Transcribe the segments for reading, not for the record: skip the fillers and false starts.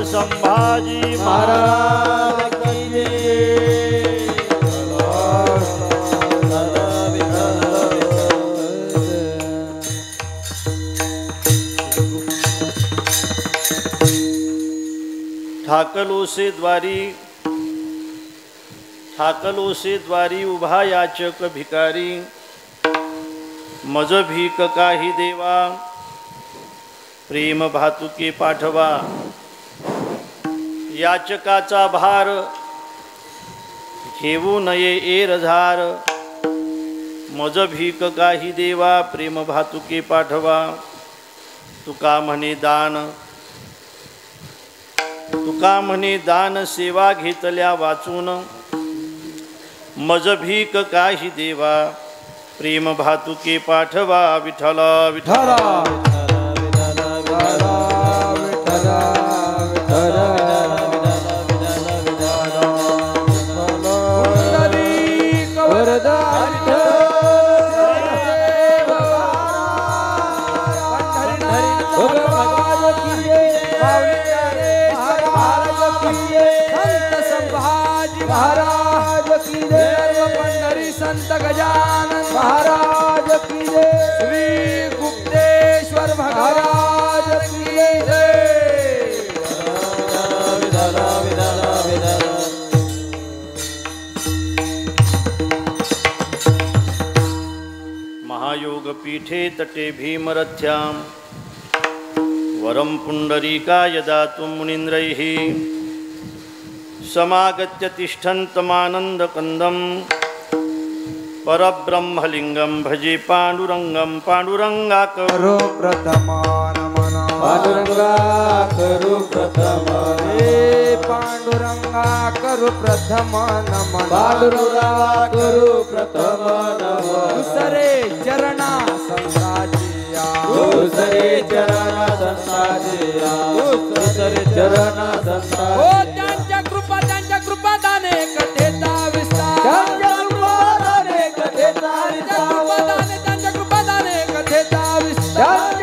संभाजी महाराज की जय। ठाकलोसे द्वारी उभा याचक भिकारी, मज भीक काही देवा, प्रेम भातुके पाठवा। याचकाचा भार घेऊ नये एरझार, मज भीक काही देवा, प्रेम भातुके पाठवा। तुका म्हणे दान सेवा घेतल्या वाचून, मज भीक काही देवा, प्रेम भातुके पाठवा। विठ्ठला विठ्ठला संत गजानन महाराज की जय। श्री गुप्तेश्वर महाराज की जय। महायोग पीठे तटे भीमरथ्यां, वरं पुंडरीकाय दातुं मुनीन्द्रैः, समागत्य तिष्ठन्तमानन्दकन्दं, परब्रह्मलिंगं भजे पांडुरंगं। पांडुरंगा करो प्रथमान पांडुरंगा करो प्रथमान, पांडुरंगा करो प्रथमान, पांडुरंगा करो प्रथमान। दुसरे चरणा संताजिया, दुसरे चरणा संताजिया, दुसरे चरणा संताजिया। हो त्यांच्या कृपा दाने कथेचा विस्तार, त्यांच्या कृपादाने कथेचा विस्तार।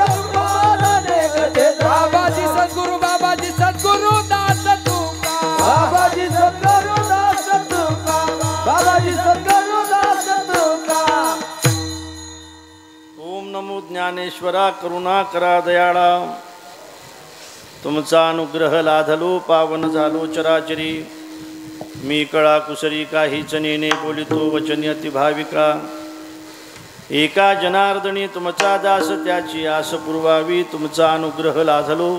बाबाजी सद्गुरु दास तुका, बाबाजी सद्गुरु दास तुका, बाबाजी सद्गुरु दास तुका। ओम नमो ज्ञानेश्वरा करुणा करा दयाळा, तुमचा अनुग्रह लाधलो पावन झालो चराचरी। मी कळा कुसरी काहीच नेने बोलितो वचनी अति भाविका। एका जनार्दनी तुमचा दास त्याची आस पुरवावी, तुमचा अनुग्रह लाधलो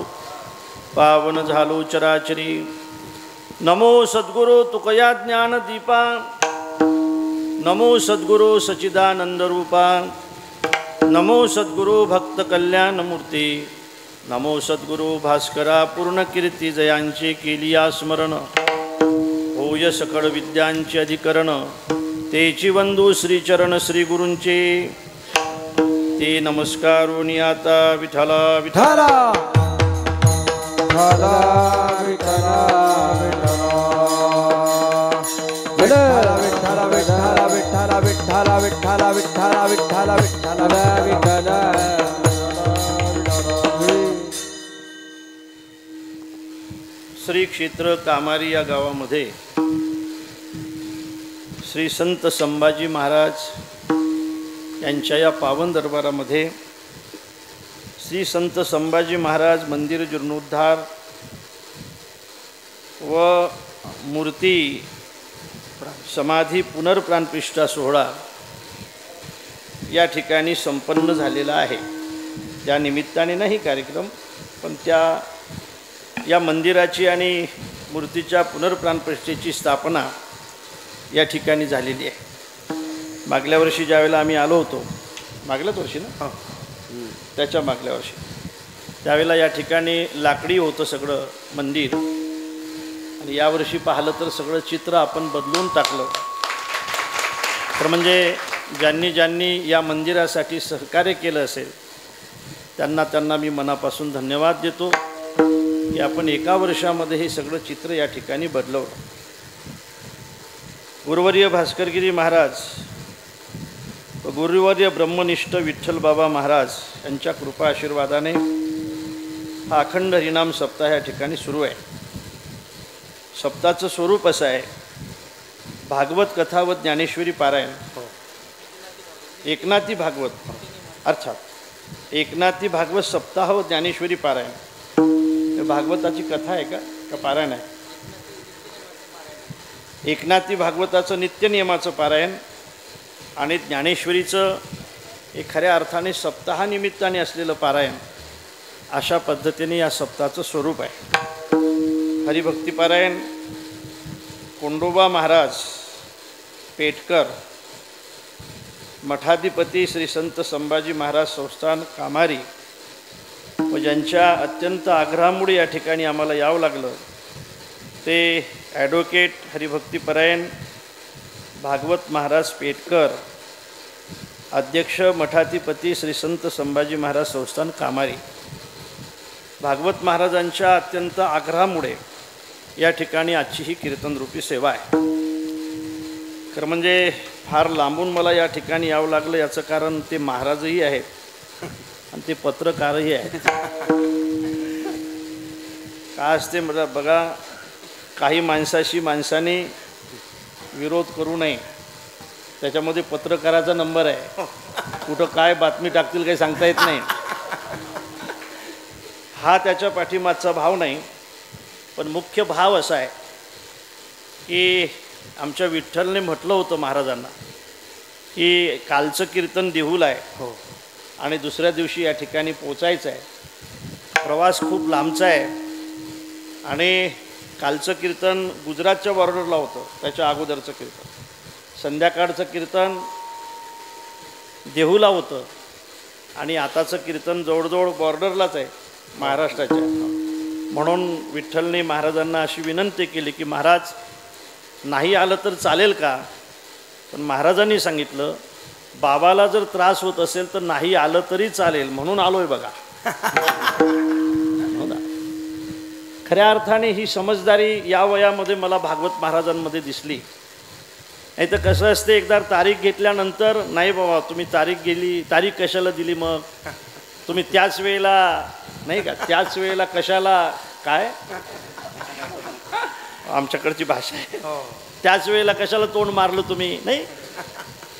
पावन झालो चराचरी। नमो सद्गुरो तुकया ज्ञान दीपा, नमो सद्गुरो सचिदानंद रूपा, नमो सद्गुरो भक्त कल्याण मूर्ती, नमो सद्गुरो भास्करा पूर्ण कीर्ती जयांचे केलिया स्मरण। होय सकळ विद्यांचे अधिकरण, तेची वंदू श्रीचरण श्री गुरूंचे, ते नमस्कारोनी आता विठ्ठला विठ्ठला विठ्ठला विठ्ठला विठ्ठला विठ्ठला विठ्ठला विठ्ठला विठ्ठला विठ्ठला विठ्ठला विठ्ठला विठ्ठला। श्री क्षेत्र कामारी या गावामध्ये श्री संत संभाजी महाराज यांच्या या पावन दरबारामध्ये श्री संत संभाजी महाराज मंदिर जीर्णोद्धार व मूर्ती समाधी पुनर्प्राणप्रतिष्ठा सोहळा या ठिकाणी संपन्न झालेला आहे। त्या निमित्ताने नाही कार्यक्रम, पण या मंदिराची आणि मूर्तीच्या पुनर्प्राणप्रतिष्ठेची स्थापना या ठिकाणी झालेली आहे. मागल्या वर्षी ज्यावेळेला आम्ही आलो होतो, मागल्याच वर्षी ना, त्याच्या मागल्या वर्षी, त्यावेळेला या ठिकाणी लाकडी होतं सगळं मंदिर, आणि यावर्षी पाहिलं तर सगळं चित्र आपण बदलून टाकलं. तर म्हणजे ज्यांनी ज्यांनी या मंदिरासाठी सहकार्य केलं असेल त्यांना मी मनापासून धन्यवाद देतो की आपण एका वर्षामध्ये हे सगळं चित्र या ठिकाणी बदलवलं. गुरुवर्य भास्करगिरी महाराज व गुरुवर्य ब्रह्मनिष्ठ विठ्ठल बाबा महाराज यांच्या कृपा आशीर्वादाने हा अखंड हरिनाम सप्ताह या ठिकाणी सुरू आहे. सप्ताहाचं स्वरूप असं आहे, भागवत कथा व ज्ञानेश्वरी पारायण. एकनाथी भागवत अर्थात एकनाथी भागवत सप्ताह व ज्ञानेश्वरी पारायण. हे भागवताची कथा आहे का पारायण आहे? एकनाथी भागवताचं नित्य नियमाचं पारायण आणि ज्ञानेश्वरीचं हे खऱ्या अर्थाने सप्ताहानिमित्ताने असलेलं पारायण, अशा पद्धतीने या सप्ताहाचं स्वरूप आहे. हरिभक्तिपारायण कोंडोबा महाराज पेटकर, मठाधिपती श्री संत संभाजी महाराज संस्थान कामारी, व ज्यांच्या अत्यंत आग्रहामुळे या ठिकाणी आम्हाला यावं लागलं ते ॲडव्होकेट हरिभक्तिपरायण भागवत महाराज पेटकर, अध्यक्ष मठाधिपती श्री संत संभाजी महाराज संस्थान कामारी. भागवत महाराजांच्या अत्यंत आग्रहामुळे या ठिकाणी आजची ही कीर्तनरूपी सेवा आहे. खरं म्हणजे फार लांबून मला या ठिकाणी यावं लागलं, याचं कारण ते महाराजही आहेत आणि ते पत्रकारही आहेत. काय असते बघा, काही माणसाशी माणसाने विरोध करू नये, त्याच्यामध्ये पत्रकाराचा नंबर आहे. कुठं काय बातमी टाकतील काही सांगता येत नाही. हा त्याच्या पाठीमागचा भाव नाही, पण मुख्य भाव असा आहे की आमच्या विठ्ठलने म्हटलं होतं महाराजांना की कालचं कीर्तन देहूला आहे आणि दुसऱ्या दिवशी या ठिकाणी पोचायचं आहे. प्रवास खूप लांबचा आहे आणि कालचं कीर्तन गुजरातच्या बॉर्डरला होतं, त्याच्या अगोदरचं कीर्तन. संध्याकाळचं कीर्तन देहूला होतं आणि आताचं कीर्तन जवळजवळ बॉर्डरलाच आहे महाराष्ट्राच्या. म्हणून विठ्ठलने महाराजांना अशी विनंती केली की महाराज नाही आलं तर चालेल का? पण महाराजांनी सांगितलं बाबाला जर त्रास होत असेल तर नाही आलं तरी चालेल, म्हणून आलोय बघा. हो ना, खऱ्या अर्थाने ही समजदारी या वयामध्ये मला भागवत महाराजांमध्ये दिसली. नाही तर कसं असते, एकदा तारीख घेतल्यानंतर नाही बाबा तुम्ही तारीख कशाला दिली, मग तुम्ही त्याच वेळेला नाही का, त्याच वेळेला कशाला, काय आमच्याकडची भाषा आहे, त्याच वेळेला कशाला तोंड मारलं तुम्ही, नाही.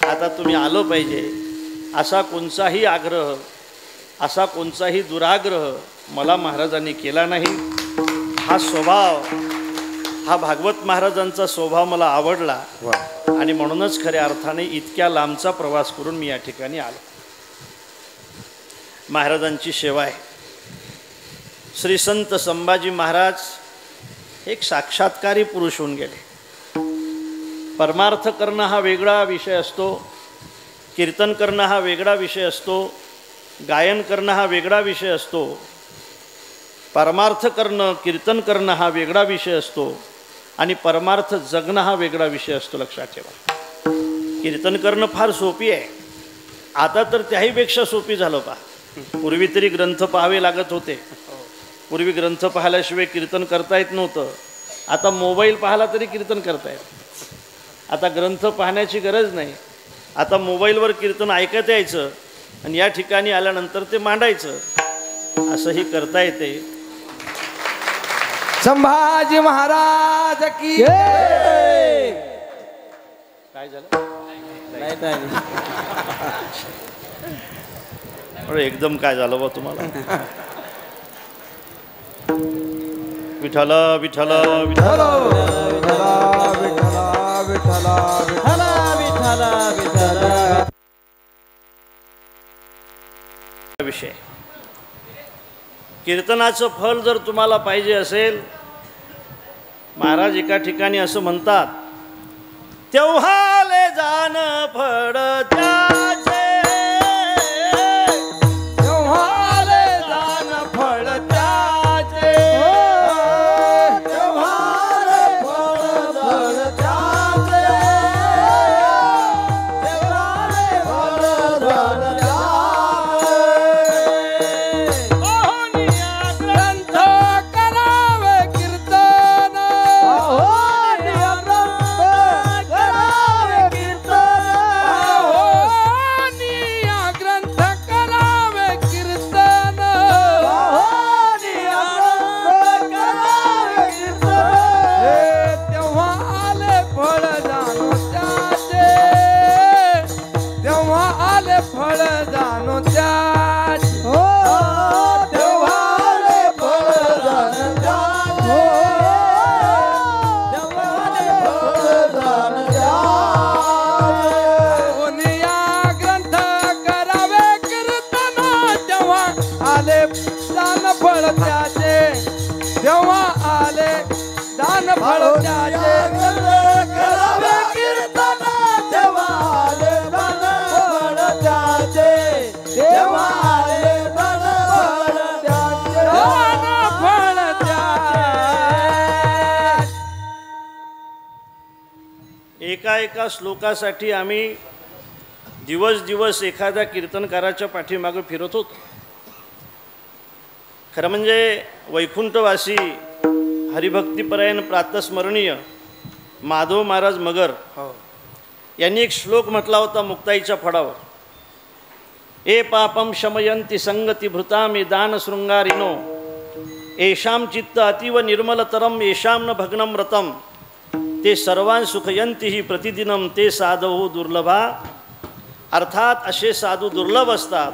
आता तुम्ही आलं पाहिजे असा कोणताही आग्रह, असा कोणताही दुराग्रह मला महाराजांनी केला नाही. हा स्वभाव, हा भागवत महाराजांचा स्वभाव मला आवडला आणि म्हणूनच खऱ्या अर्थाने इतक्या लांबचा प्रवास करून मी या ठिकाणी आलो. महाराजांची सेवा आहे. श्री संत संभाजी महाराज एक साक्षात्कारी पुरुष होऊन गेले. परमार्थ करणं हा वेगळा विषय असतो, कीर्तन करणं हा वेगळा विषय असतो, गायन करणं हा वेगळा विषय असतो. परमार्थ करणं, कीर्तन करणं हा वेगळा विषय असतो आणि परमार्थ जगणं हा वेगळा विषय असतो. लक्षात ठेवा. कीर्तन करणं फार सोपी आहे, आता तर त्याहीपेक्षा सोपी झालं पहा. पूर्वी तरी ग्रंथ पाहावे लागत होते, पूर्वी ग्रंथ पाहिल्याशिवाय कीर्तन करता येत नव्हतं. आता मोबाईल पाहिला तरी कीर्तन करता येत. आता ग्रंथ पाहण्याची गरज नाही, आता मोबाईलवर कीर्तन ऐकत यायचं आणि या ठिकाणी आल्यानंतर ते मांडायचं, असंही करता येते. संभाजी महाराज की काय झालं? एकदम काय झालं बा तुम्हाला? विठ्ठल विठ्ठल विठ्ठल विषय. कीर्तनाचं फल जर तुम्हाला पाहिजे असेल, महाराज एका ठिकाणी असं म्हणतात तेव्हाले जाण फळ त्याचे, तेव्हाले जाण फळ त्याचे, तेव्हाले फळ त्याचे, तेव्हाले फळ त्याचे. ओहनिया ग्रंथ करावे कीर्तन, ओहनिया ग्रंथ करावे कीर्तन, ओहनिया ग्रंथ करावे कीर्तन, ओहनिया ग्रंथ करावे कीर्तन. हे तेव्हा आले फळ जाणो त्याचे, तेव्हा आले फळ जाणो त्याचे, हो तेव्हा आले फळ जाणो त्याचे, तेव्हा आले फळ जाणो त्याचे. ओहनिया ग्रंथ करावे कीर्तन, तेव्हा आले दान फळ त्याचे, तेव्हा आले दान फळ त्याचे. करावे कीर्तन, तेव्हा आले दान फळ त्याचे, तेव्हा आले दान फळ त्याचे, दान फळ त्याचे. एका एका श्लोकासाठी आम्ही दिवस दिवस एखाद्या कीर्तनकाराच्या पाठीमागे फिरत होतो. खरं म्हणजे वैकुंठवासी हरिभक्तिपरायण प्रातस्मरणीय माधव महाराज मगर यांनी एक श्लोक म्हटला होता मुक्ताईच्या फळावर. ए पापम शमयंती संगती भृतामी दान शृंगारिनो, येषां चित्त अतीव निर्मलतरम येषां न भग्नं रतम, ते सर्वां सुखयंती ही प्रतिदिनम ते साधू दुर्लभा. अर्थात असे साधू दुर्लभ असतात.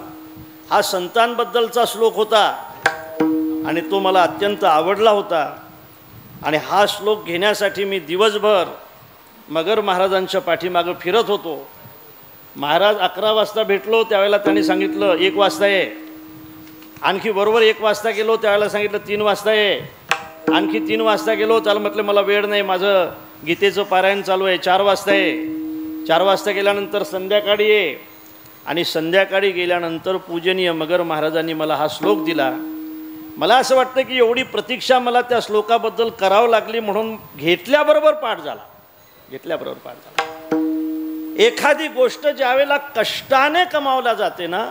हा संतांबद्दलचा श्लोक होता आणि तो मला अत्यंत आवडला होता. आणि हा श्लोक घेण्यासाठी मी दिवसभर मगर महाराजांच्या पाठीमागं फिरत होतो. महाराज 11 वाजता भेटलो त्यावेळेला त्यांनी सांगितलं 1 वाजता ये. आणखी बरोबर 1 वाजता गेलो त्यावेळेला सांगितलं 3 वाजता ये. आणखी 3 वाजता गेलो त्याला म्हटलं मला वेळ नाही, माझं गीतेचं पारायण चालू आहे, 4 वाजता ये. 4 वाजता गेल्यानंतर संध्याकाळी ये. आणि संध्याकाळी गेल्यानंतर पूजनीय मगर महाराजांनी मला हा श्लोक दिला. मला असं वाटतं की एवढी प्रतीक्षा मला त्या श्लोकाबद्दल करावं लागली म्हणून घेतल्याबरोबर पाठ झाला. एखादी गोष्ट ज्यावेळेला कष्टाने कमावल्या जाते ना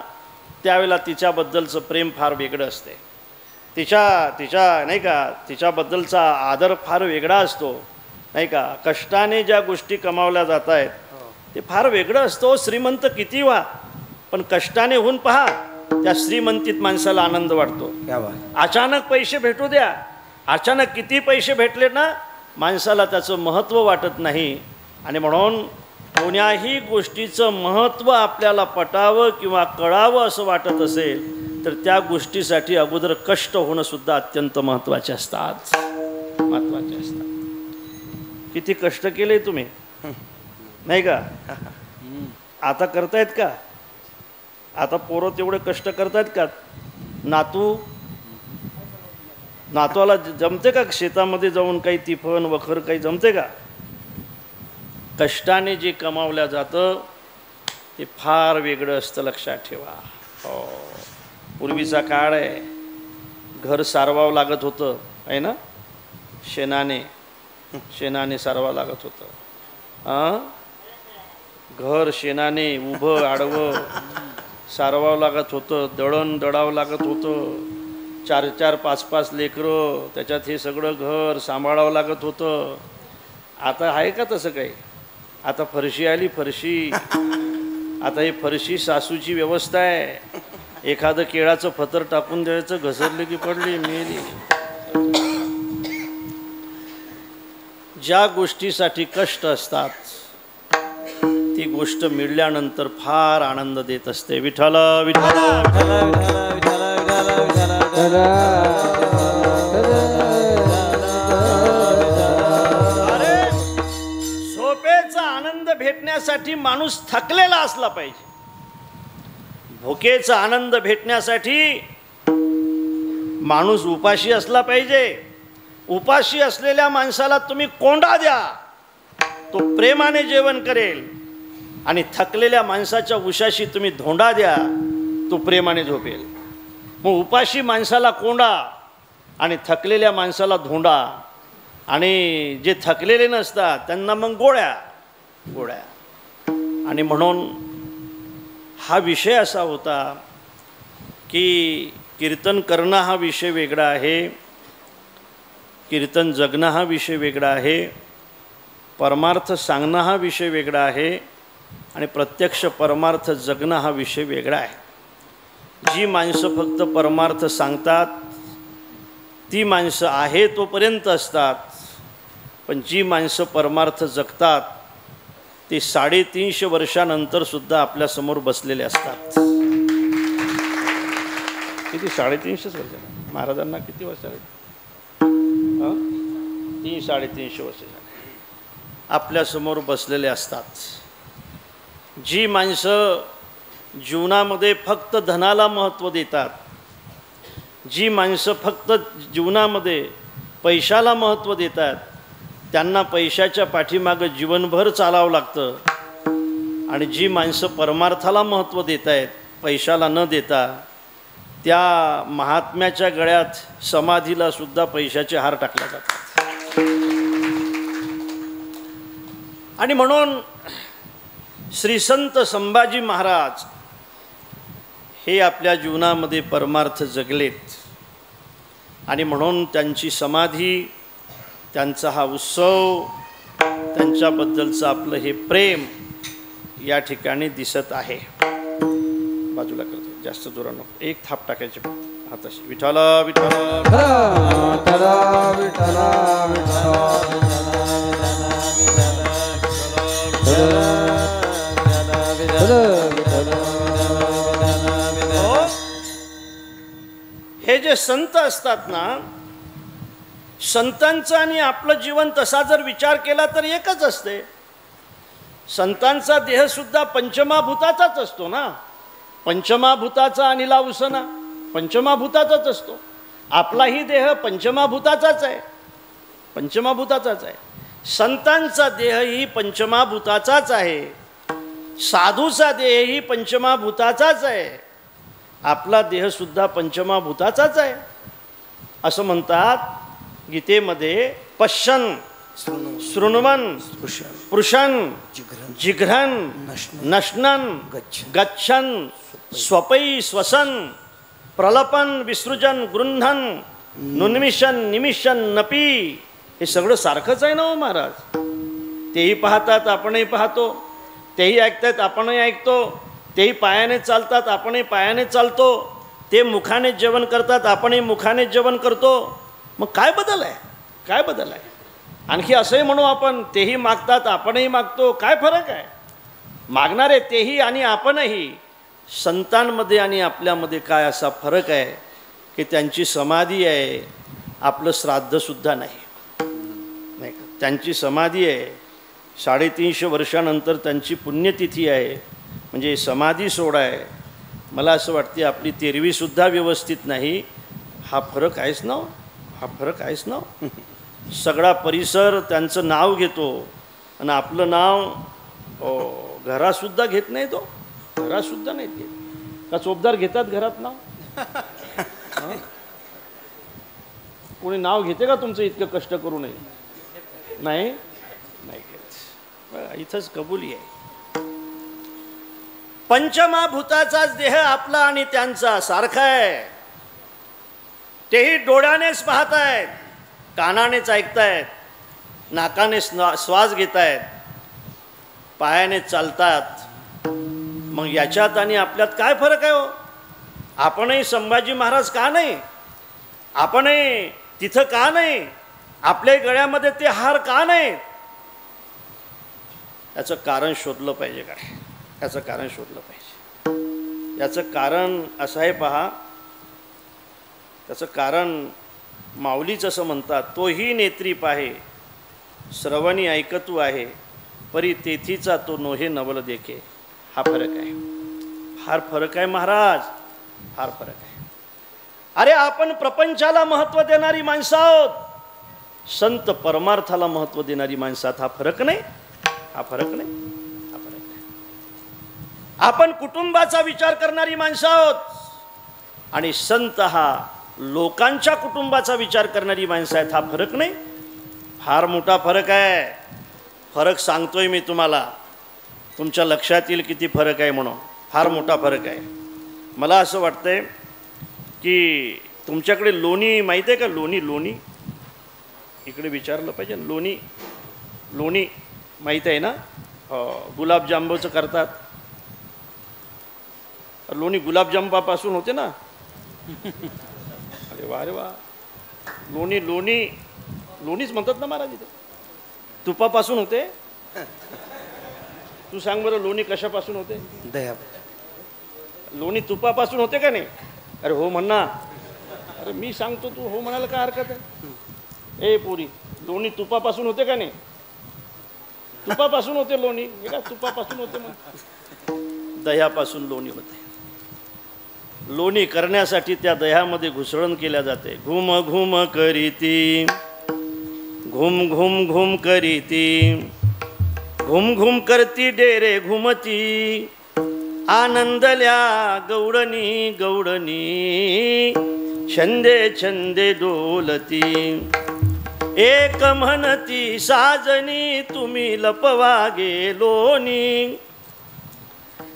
त्यावेळेला तिच्याबद्दलचं प्रेम फार वेगळं असते. तिच्या नाही का तिच्याबद्दलचा आदर फार वेगळा असतो नाही का. कष्टाने ज्या गोष्टी कमावल्या जात आहेत ते फार वेगळं असतो. श्रीमंत किती व्हा पण कष्टाने होऊन पहा, त्या श्रीमंतीत माणसाला आनंद वाटतो. अचानक पैसे भेटू द्या, अचानक किती पैसे भेटले ना माणसाला त्याचं महत्त्व वाटत नाही. आणि म्हणून कोण्याही गोष्टीचं महत्त्व आपल्याला पटावं किंवा कळावं असं वाटत असेल तर त्या गोष्टीसाठी अगोदर कष्ट होणं सुद्धा अत्यंत महत्त्वाचे असतात. किती कष्ट केले तुम्ही नाही का. आता करतायत का? आता पोरं तेवढे कष्ट करतायत का? नातवाला जमते का शेतामध्ये जाऊन काही तिफन वखर काही जमते का? कष्टाने जे कमावल्या जातं ते फार वेगळं असतं, लक्षात ठेवा. हो, पूर्वीचा काळ आहे, घर सारवावं लागत होतं आहे ना, शेणाने सारवावं लागत होतं. घर शेणाने उभं आडवं सारवावं लागत होतं, दळण दळावं लागत होतं. 4-4, 5-5 लेकरं, त्याच्यात हे सगळं घर सांभाळावं लागत होतं. आता आहे का तसं काही? आता फरशी आली, फरशी. आता ही फरशी सासूची व्यवस्था आहे. एखादं केळाचं फतर टाकून द्यायचं, घसरली की पडली, मेली. ज्या गोष्टीसाठी कष्ट असतात ती गोष्ट मिळाल्यानंतर फार आनंद देत असते. विठ्ठल विठ्ठल अरे झोपेचा आनंद भेटण्यासाठी माणूस थकलेला असला पाहिजे. भुकेचा आनंद भेटण्यासाठी माणूस उपाशी असला पाहिजे. उपाशी असलेल्या माणसाला तुम्ही कोंडा द्या, तो प्रेमाने जेवण करेल आणि थकलेल्या माणसाच्या उशाशी तुम्ही धोंडा द्या, तो प्रेमाने झोपेल. मग उपाशी माणसाला कोंडा आणि थकलेल्या माणसाला धोंडा, आणि जे थकलेले नसतात त्यांना मग गोळ्या. आणि म्हणून हा विषय असा होता की कीर्तन करणं हा विषय वेगळा आहे, कीर्तन जगणं हा विषय वेगळा आहे, परमार्थ सांगणं हा विषय वेगळा आहे, आणि प्रत्यक्ष परमार्थ जगणं हा विषय वेगळा आहे. जी माणसं फक्त परमार्थ सांगतात ती माणसं आहे तोपर्यंत असतात, पण जी माणसं परमार्थ जगतात ते 350 वर्षानंतरसुद्धा आपल्यासमोर बसलेले असतात. किती 350 वर्ष? महाराजांना किती वर्ष झाले? 350 वर्ष झाले आपल्यासमोर बसलेले असतात. जी माणसं जीवनामध्ये फक्त धनाला महत्त्व देतात, जी माणसं फक्त जीवनामध्ये पैशाला महत्त्व देतात, त्यांना पैशाच्या पाठीमागं जीवनभर चालावं लागतं. आणि जी माणसं परमार्थाला महत्त्व देत आहेत पैशाला न देता, त्या महात्म्याच्या गळ्यात समाधीला सुद्धा पैशाचे हार टाकले जातात. आणि म्हणून श्री संत संभाजी महाराज हे आपल्या जीवनामध्ये परमार्थ जगलेत, आणि म्हणून त्यांची समाधी, त्यांचा हा उत्सव, त्यांच्याबद्दलचं आपलं हे प्रेम या ठिकाणी दिसत आहे. बाजूला करतो, जास्त जोरात नको, एक थाप टाकायचे हाताशी. विठ्ठल विठ्ठल हे जे संत असतात ना, संतांचं आणि आपलं जीवन तसा जर विचार केला तर एकच असते. संतांचा देहसुद्धा पंचमाभूताचाच असतो ना, पंचमाभूताचा अनिला उसना पंचमाभूताचाच असतो. आपलाही देह पंचमाभूताचाच आहे, पंचमाभूताचाच आहे. संतांचा देहही पंचमाभूताचाच आहे, साधूचा देहही पंचमाभूताचाच आहे, आपला देहसुद्धा पंचमाभूताचाच आहे. असं म्हणतात गीतेमध्ये, पश्यन् शृण्वन् स्पृशन् जिघ्रन् नश्नन् गच्छन् स्वपै स्वसन् प्रलपन् विसृजन् गृह्णन् नुन्मिषन् निमिषन् नपी. हे सगळं सारखंच आहे ना हो महाराज. तेही पाहतात आपणही पाहतो, तेही ऐकतात आपणही ऐकतो, तेही पायाने चालतात आपणही पायाने चालतो, ते मुखाने जेवण करतात आपणही मुखाने जेवण करतो. मग काय बदल आहे? काय बदल आहे? आणखी असंही म्हणू आपण, तेही मागतात आपणही मागतो, काय फरक आहे? मागणारे तेही आणि आपणही. संतांमध्ये आणि आपल्यामध्ये काय असा फरक आहे की त्यांची समाधी आहे, आपलं श्राद्धसुद्धा नाही, नाही का? त्यांची समाधी आहे, 350 वर्षानंतर त्यांची पुण्यतिथी आहे, म्हणजे समाधी सोहळा आहे. मला असं वाटते आपली तेरवीसुद्धा व्यवस्थित नाही. हा फरक आहेच ना, हा फरक आहेच ना. सगळा परिसर त्यांचं नाव घेतो आणि आपलं नाव घरासुद्धा घेत नाही, तो घरासुद्धा नाही घेत. का चोपदार घेतात घरात नाव? कोणी नाव घेते का तुमचं इतकं कष्ट करू नये? नाही, नाही घेत. इथंच कबुली आहे. पंचमाभूताचाच देह आपला आणि त्यांचा सारखा आहे. तेही डोळ्यानेच पाहतायत, कानानेच ऐकतायत, नाकाने श्वास घेतायत, पायाने चालतात. मग याच्यात आणि आपल्यात काय फरक आहे हो? आपणही संभाजी महाराज का नाही? आपणही तिथं का नाही? आपल्या गळ्यामध्ये ते हार का नाही? याचं कारण शोधलं पाहिजे काय? याचं कारण शोधलं पाहिजे. याचं कारण असं आहे पहा, त्याचं कारण माऊलीच असं म्हणतात, तोही नेत्री पाहे श्रवणी ऐकतू आहे, परी तेथीचा तो नोहे नवल देखे. हा फरक आहे, फार फरक आहे महाराज, फार फरक आहे. अरे आपण प्रपंचाला महत्त्व देणारी माणसं आहोत, संत परमार्थाला महत्त्व देणारी माणसं. हा फरक नाही. हा फरक नाही, हा फरक नाही. आपण कुटुंबाचा विचार करणारी माणसं आहोत आणि संत हा लोकांच्या कुटुंबाचा विचार करणारी माणसं आहेत. हा फरक नाही, फार मोठा फरक आहे. फरक सांगतोय मी तुम्हाला, तुमच्या लक्षात येईल किती फरक आहे म्हणून. फार मोठा फरक आहे. मला असं वाटतंय की तुमच्याकडे लोणी माहीत आहे का? लोणी इकडे विचारलं पाहिजे. लोणी माहीत आहे ना? गुलाबजांबूचं करतात. लोणी गुलाबजांबापासून होते ना? अरे वा. लोणीच म्हणतात ना महाराज इथे. तुपापासून होते. तू सांग बरं, लोणी कशापासून होते? दह्या. लोणी तुपापासून होते का नाही? अरे हो म्हण ना. अरे मी सांगतो, तू हो म्हणायला काय हरकत आहे? ए पोरी, लोणी तुपापासून होते का नाही? तुपापासून होते लोणी. हे का तुपापासून होते मग? दह्यापासून लोणी होते. लोणी करण्यासाठी त्या दह्यामध्ये घुसळण केल्या जाते. घुम घुम करीती, घुम घुम घुम करीती, घुम घुम करती डेरे घुमती, आनंदल्या गौडणी छंदे छंदे डोलती, एक म्हणती साजनी तुम्ही लपवा गेलोनी,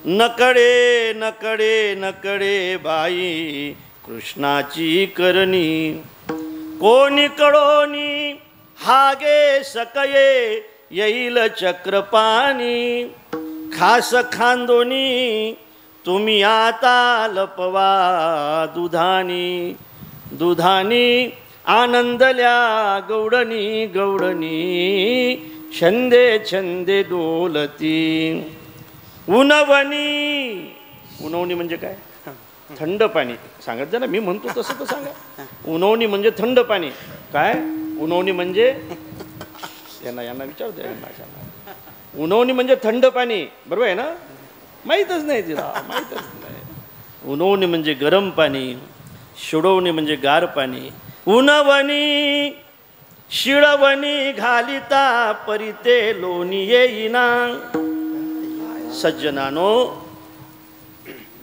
नकडे नकडे नकडे बाई कृष्णाची करणी, कोणी कळोनी हागे सकये येईल चक्रपाणी, खास खांदोनी तुम्ही आता लपवा दुधानी, आनंदल्या गौडणी छंदे छंदे डोलती, उनवणी म्हणजे काय? थंड पाणी. सांगत जा ना, मी म्हणतो तसं तर सांगा. उनवणी म्हणजे थंड पाणी. काय उनवणी म्हणजे? यांना विचारू द्या. उनवणी म्हणजे थंड पाणी. बरोबर आहे ना? माहीतच नाही तिला, माहीतच नाही. उनवणी म्हणजे गरम पाणी, शिडवणी म्हणजे गार पाणी. उनवणी शिळवणी घालिता परिते लोणी येईना. सज्जनानो,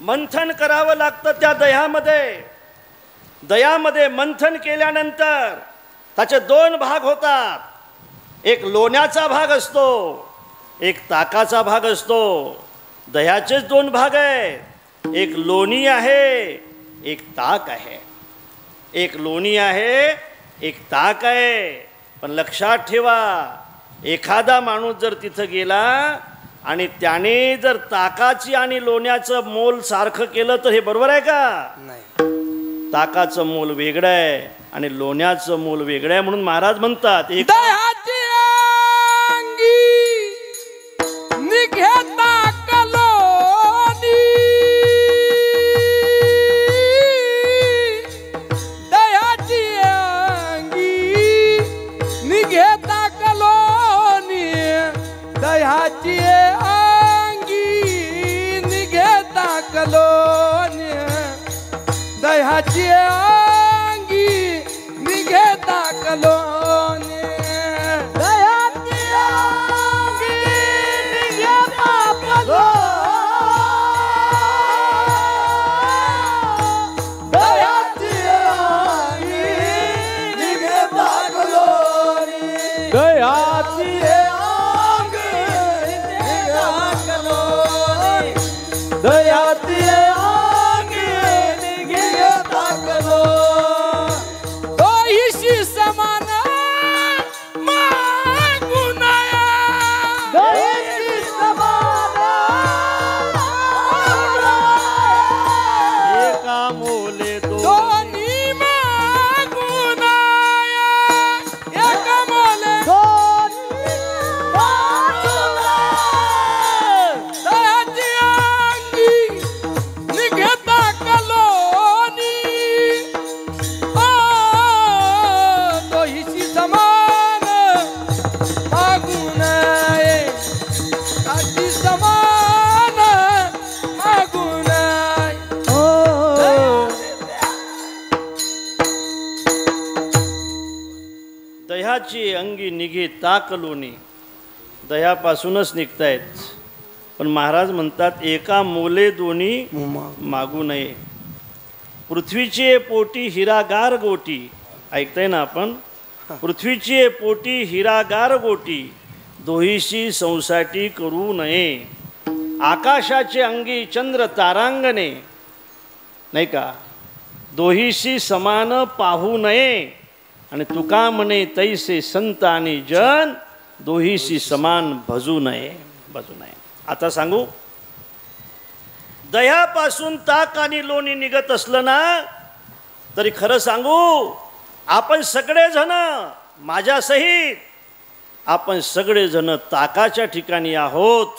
मंथन करावं लागतं त्या दह्यामध्ये मंथन केल्यानंतर त्याचे दोन भाग होतात. एक लोण्याचा भाग असतो, एक ताकाचा भाग असतो. दह्याचेच दोन भाग आहेत. एक लोणी आहे, एक ताक आहे. एक लोणी आहे, एक ताक आहे. पण लक्षात ठेवा, एखादा माणूस जर तिथं गेला आणि त्याने जर ताकाची आणि लोण्याचं मोल सारखं केलं तर हे बरोबर आहे का? नाही. ताकाचं मोल वेगळं आहे आणि लोण्याचं मोल वेगळं आहे. म्हणून महाराज म्हणतात, दह्याची अंगी निघेता कलोनी, दह्याची अंगी निघेता कलोनी, दह्याची अंगी निघेता कलोनी, दह्याची अंगी निघेता कलोनी, दह्याची अंगी निघेता कलोनी, दह्याची अंगी निघेता कलोनी, दह्याची दह्याची अंगी निघेता कलोनी, दोहीशी समान मागून दोहीशी समान एका मोले दोन्ही मागून एका मोले दोन्ही मागून, दह्याची अंगी निघेता कलोनी, दोहीशी समान मागून दह्याची समान मागून. दह्याची अंगी निघे ताक लोणी, दह्यापासूनच निघतायत. पण महाराज म्हणतात एका मोले दोन्ही मागू नये. पृथ्वीची पोटी हिरागार गोटी, ऐकताय ना आपण? पृथ्वीची पोटी हिरागार गोटी, दोहीशी संसाटी करू नये. आकाशाचे अंगी चंद्र तारांगणे, नाही का, दोहीशी समान पाहू नये. आणि तुका म्हणे तैसे संत आणि जन, दोहीशी समान भजू नये, भजू नये. आता सांगू, दह्यापासून ताक आणि लोणी निघत असलं ना, तरी खरं सांगू, आपण सगळेजण, माझ्यासहित आपण सगळेजण ताकाच्या ठिकाणी आहोत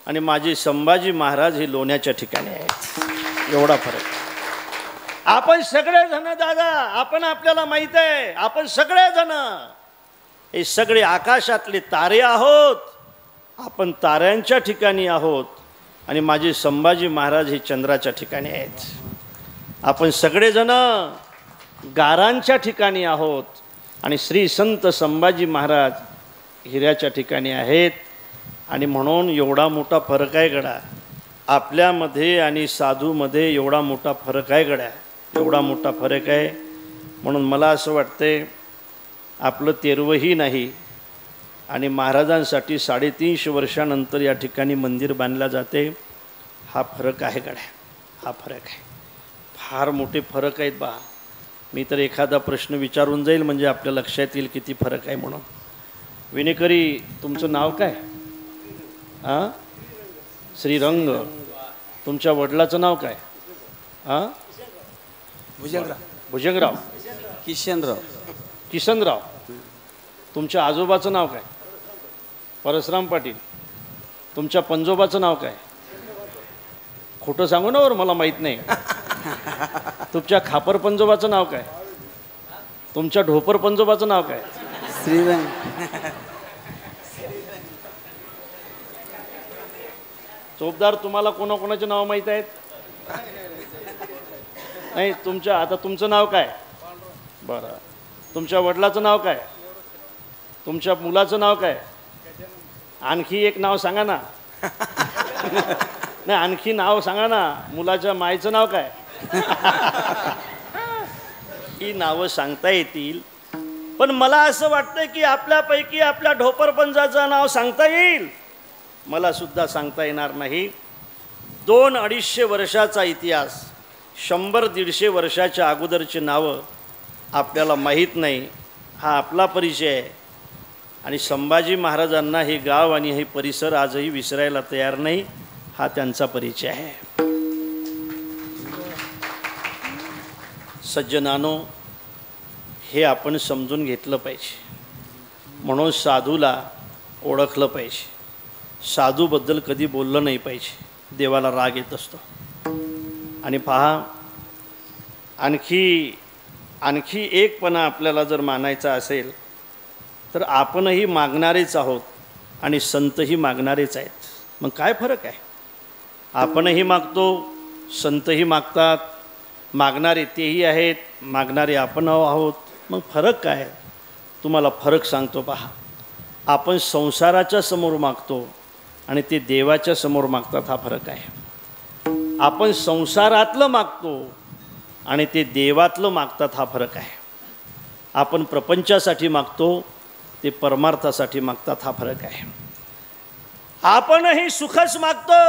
आणि माझे संभाजी महाराज हे लोण्याच्या ठिकाणी आहेत. एवढा फरक. आपण सगळेजण दादा, आपण, आपल्याला माहित आहे, आपण सगळेजण हे सगळे आकाशातले तारे आहोत. आपण ताऱ्यांच्या ठिकाणी आहोत आणि माझे संभाजी महाराज हे चंद्राच्या ठिकाणी आहेत. आपण सगळेजण गारांच्या ठिकाणी आहोत आणि श्री संत संभाजी महाराज हिऱ्याच्या ठिकाणी आहेत. आणि म्हणून एवढा मोठा फरक आहे गड्या आपल्यामध्ये आणि साधूमध्ये, एवढा मोठा फरक आहे गड्या, एवढा मोठा फरक आहे. म्हणून मला असं वाटतंय आपलं तेरवंही नाही आणि महाराजांसाठी 350 वर्षानंतर या ठिकाणी मंदिर बांधलं जाते. हा फरक आहे गड्या, हा फरक आहे. फार मोठे फरक आहेत बा. मी तर एखादा प्रश्न विचारून जाईल म्हणजे आपल्या लक्षात येईल किती फरक आहे म्हणून. विनेकरी, तुमचं नाव काय? हां, श्रीरंग. तुमच्या वडिलाचं नाव काय? हां, भुजंगराव. किशनराव. तुमच्या आजोबाचं नाव काय? परसराम पाटील. तुमच्या पंजोबाचं नाव काय? खोटं सांगू ना वर, मला माहीत नाही. तुमच्या खापर पंजोबाचं नाव काय? तुमच्या ढोपर पंजोबाचं नाव काय? श्रीरंग. चोपदार, तुम्हाला कोणाकोणाचे नाव माहीत आहेत? नाही. तुमच्या, आता तुमचं नाव काय? बरं. तुमच्या वडिलाचं नाव काय? तुमच्या मुलाचं नाव काय? आणखी एक नाव सांगा ना. नाही, आणखी नाव सांगा ना. मुलाच्या मायचं नाव काय? ही नावं सांगता येतील. पण मला असं वाटतं की आपल्यापैकी आपल्या ढोपरपंजाचं नाव सांगता येईल, मला सुद्धा सांगता येणार नाही. 200-250 वर्षाचा इतिहास, 100-150 वर्षाच्या अगोदरची नावं आपल्याला माहीत नाही. हा आपला परिचय आहे. आणि संभाजी महाराजांना हे गाव आणि हे परिसर आजही विसरायला तयार नाही. हा त्यांचा परिचय आहे. सज्जनानो, हे आपण समजून घेतलं पाहिजे. म्हणून साधूला ओळखलं पाहिजे. साधूबद्दल कधी बोललं नाही पाहिजे, देवाला राग येत असतो. आणि पहा, आणखी एकपणा आपल्याला जर मानायचा असेल तर आपणही मागणारेच आहोत आणि संतही मागणारेच आहेत. मग काय फरक आहे? आपणही मागतो, संतही मागतात. मागणारे तेही आहेत, मागणारे आपण आहोत. मग फरक काय? तुम्हाला फरक सांगतो पहा. आपण संसाराच्या समोर मागतो आणि ते देवाच्या समोर मागतात, हा फरक आहे. आपण संसारातलं मागतो आणि ते देवातलं मागतात, हा फरक आहे. आपण प्रपंचासाठी मागतो, ते परमार्थासाठी मागतात, हा फरक आहे. आपणही सुखच मागतो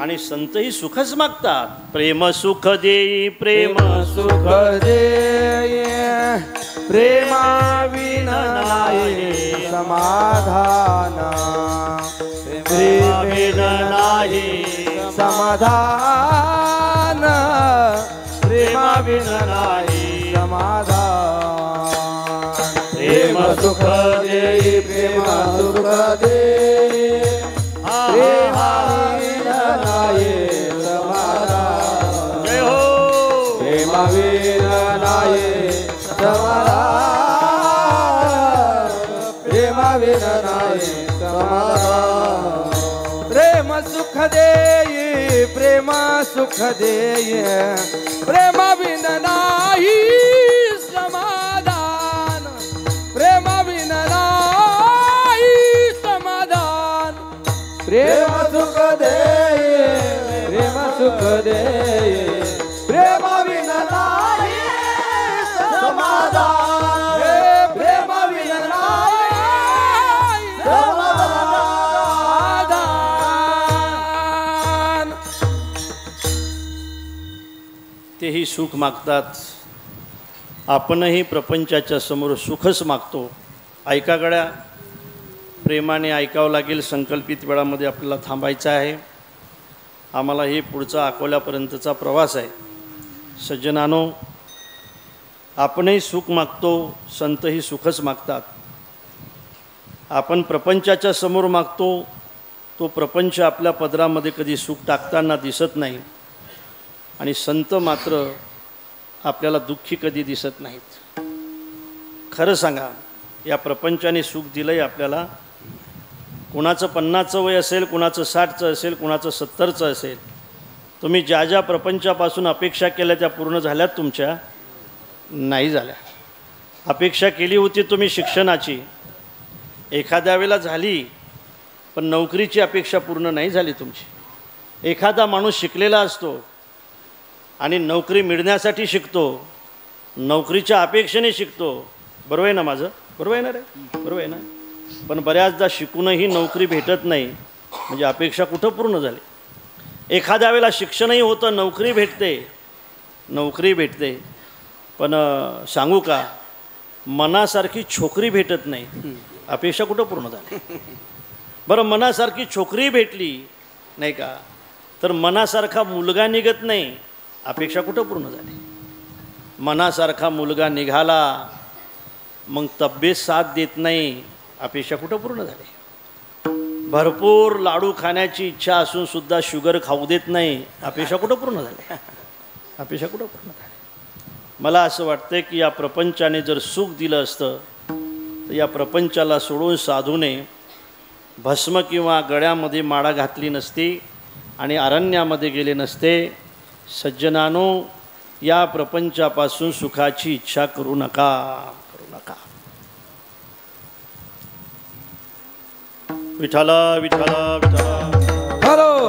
आणि संतही सुखच मागतात. प्रेम सुख देई, प्रेम सुख देई, प्रेमाविना नाही समाधान, प्रेमाविना नाही समाधान, प्रेमाविना नाही समाधान. प्रेम सुख देई, प्रेम सुख देई, प्रेमाविना नाही समाधान. जय हो. प्रेमाविना नाही समाधान, प्रेमाविना नाही समाधान. प्रेम सुख देई, प्रेम सुख देई, प्रेमाविना नाही समाधान, प्रेमाविना नाही सुख देये प्रेम सुख देये प्रेम विन नाही समाधान प्रेम विन नाही समाधान तेही सुख मागतात आपणही प्रपंचाच्या समोर सुखच मागतो ऐका गड्या प्रेमाने ऐकावं लागेल संकल्पित वेळामध्ये आपल्याला थांबायचं आहे आम्हाला हे पुढचा अकोल्यापर्यंतचा प्रवास आहे सज्जनानो आपणही सुख मागतो संतही सुखच मागतात आपण प्रपंचाच्या समोर मागतो तो प्रपंच आपल्या पदरामध्ये कधी सुख टाकताना दिसत नाही आणि संत मात्र आपल्याला दुःखी कधी दिसत नाहीत खरं सांगा या प्रपंचाने सुख दिलं आहे आपल्याला कुणाचं 50चं वय असेल कुणाचं 60चं असेल कुणाचं 70चं असेल तुम्ही ज्या ज्या प्रपंचापासून अपेक्षा केल्या त्या पूर्ण झाल्यात तुमच्या नाही झाल्या अपेक्षा केली होती तुम्ही शिक्षणाची एखाद्या वेळेला झाली पण नोकरीची अपेक्षा पूर्ण नाही झाली तुमची एखादा माणूस शिकलेला असतो आणि नोकरी मिळण्यासाठी शिकतो नोकरीच्या अपेक्षेने शिकतो बरोबर आहे ना माझं बरोबर आहे ना रे बरोबर आहे ना पण बऱ्याचदा शिकूनही नोकरी भेटत नाही म्हणजे अपेक्षा कुठं पूर्ण झाली एखाद्या वेळेला शिक्षणही होतं नोकरी भेटते पण सांगू का मनासारखी छोकरी भेटत नाही अपेक्षा कुठं पूर्ण झाली बरं मनासारखी छोकरी भेटली नाही का तर मनासारखा मुलगा निघत नाही अपेक्षा कुठं पूर्ण झाली मनासारखा मुलगा निघाला मग तब्येत साथ देत नाही अपेक्षा कुठं पूर्ण झाली भरपूर लाडू खाण्याची इच्छा असून सुद्धा शुगर खाऊ देत नाही अपेक्षा कुठं पूर्ण झाली अपेक्षा कुठं पूर्ण झाली मला असं वाटतं की या प्रपंचाने जर सुख दिलं असतं तर या प्रपंचाला सोडून साधूने भस्म किंवा गळ्यामध्ये माळा घातली नसती आणि अरण्यामध्ये गेले नसते सज्जनानो या प्रपंचापासून सुखाची इच्छा करू नका विठ्ठला विठ्ठला विठ्ठला हॅलो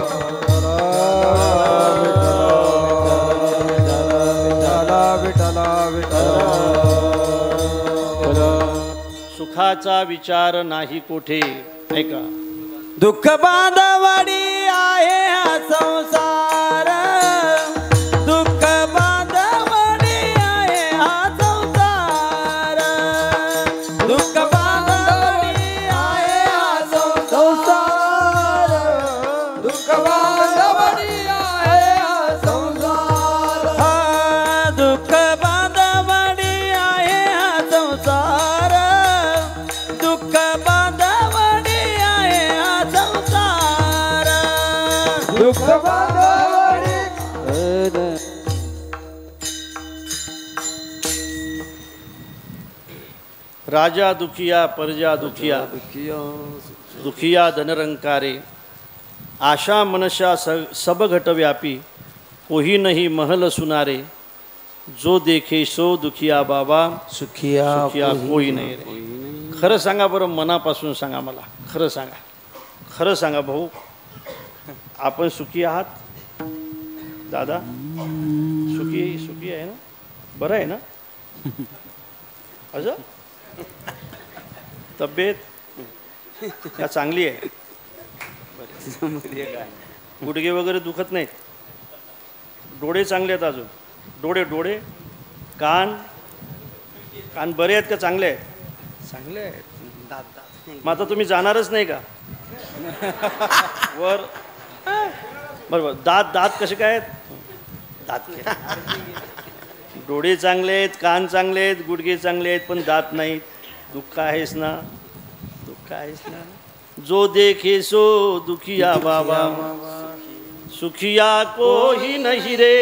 सुखाचा विचार नाही कोठे ऐका दुःख बांधवडी आहे हा संसार दुःख बांधवडी आहे हा संसार दुःख बांधवडी आहे हा संसार दुःख बांधवडी आहे हा संसार दुःख बांधवडी आहे हा संसार दुःख बांधवडी आहे हा संसार दुःख बांधवडी राजा दुखिया प्रजा दुखिया दुखिया धनरंकारे आशा मनशा सब घट व्यापी कोही नहीं महल सुनारे जो देखे सो दुखिया बाबा सुखिया कोई नाही रे खरं सांगा बरं मनापासून सांगा मला खरं सांगा भाऊ आपण सुखी आहात दादा सुखी आहे ना बरं आहे ना असं तब्येत का चांगली आहे गुडघे वगैरे दुखत नाहीत डोळे चांगले आहेत अजून डोळे कान बरे आहेत का चांगले आहेत मग आता तुम्ही जाणारच नाही का वर बरोबर दात कसे काय आहेत दात डोळे चांगले आहेत कान चांगले आहेत गुडघे चांगले आहेत पण दात नाहीत दुःख आहेस ना जो देखे सो दुखिया बाबा सुखिया कोही नहीं रे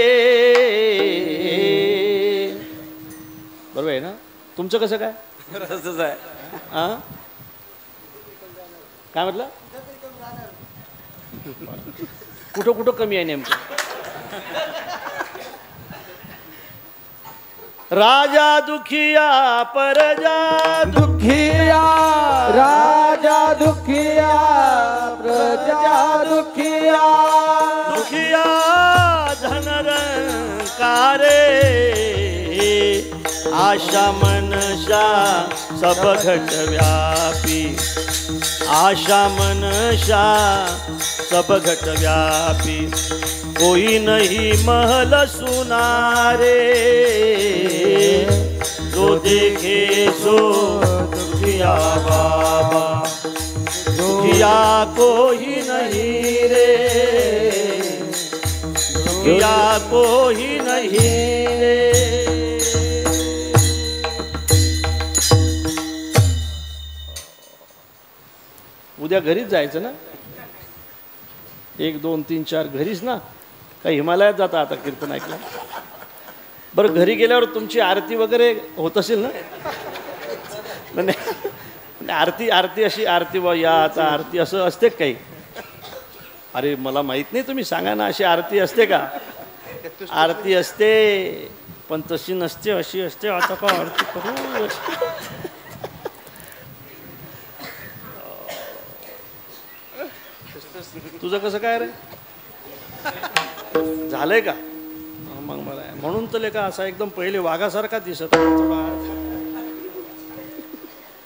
बरोबर आहे ना तुमचं कसं काय तसंच आहे हां काय म्हटलं कुठं कमी आहे नेमकं राजा दुखिया प्रजा दुखिया राजा दुखिया प्रजा दुखिया दुखिया दुखिया धनरंकारे आशा मनशा सब घट व्यापी आशा मनशा सब घट व्यापी कोई नहीं महल सुनारे जो देखे सो दुखिया बाबा दुखिया कोई नहीं रे दुखिया कोई नहीं रे. उद्या घरीच जायचं ना 1 2 3 4 घरीच ना का हिमालयात जाता आता कीर्तन ऐकलं. बरं घरी गेल्यावर तुमची आरती वगैरे होत असेल ना. आरती आरती अशी आरती बा या आता आरती असं असते काही. अरे मला माहित नाही तुम्ही सांगा ना अशी आरती असते का. आरती असते पण तशी नसते अशी असते. आता का आरती करू. तुझं कसं काय रे झालंय का. मग मला म्हणून तर लेका असा एकदम पहिले वाघासारखा दिसत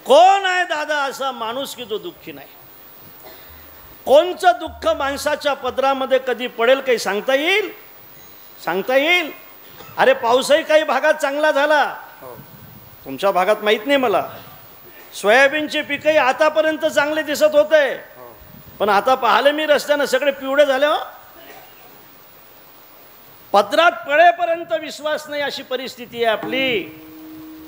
कोण आहे दादा असा माणूस की जो दुःखी नाही. कोणचं दुःख माणसाच्या पदरामध्ये कधी पडेल काही सांगता येईल. सांगता येईल. अरे पाऊसही काही भागात चांगला झाला तुमच्या भागात माहित नाही मला. सोयाबीनचे पिकही आतापर्यंत चांगले दिसत होते पण आता पाहिले मी रस्त्यानं सगळे पिवळे झाले. हो पदरात पडेपर्यंत विश्वास नाही अशी परिस्थिती आहे आपली.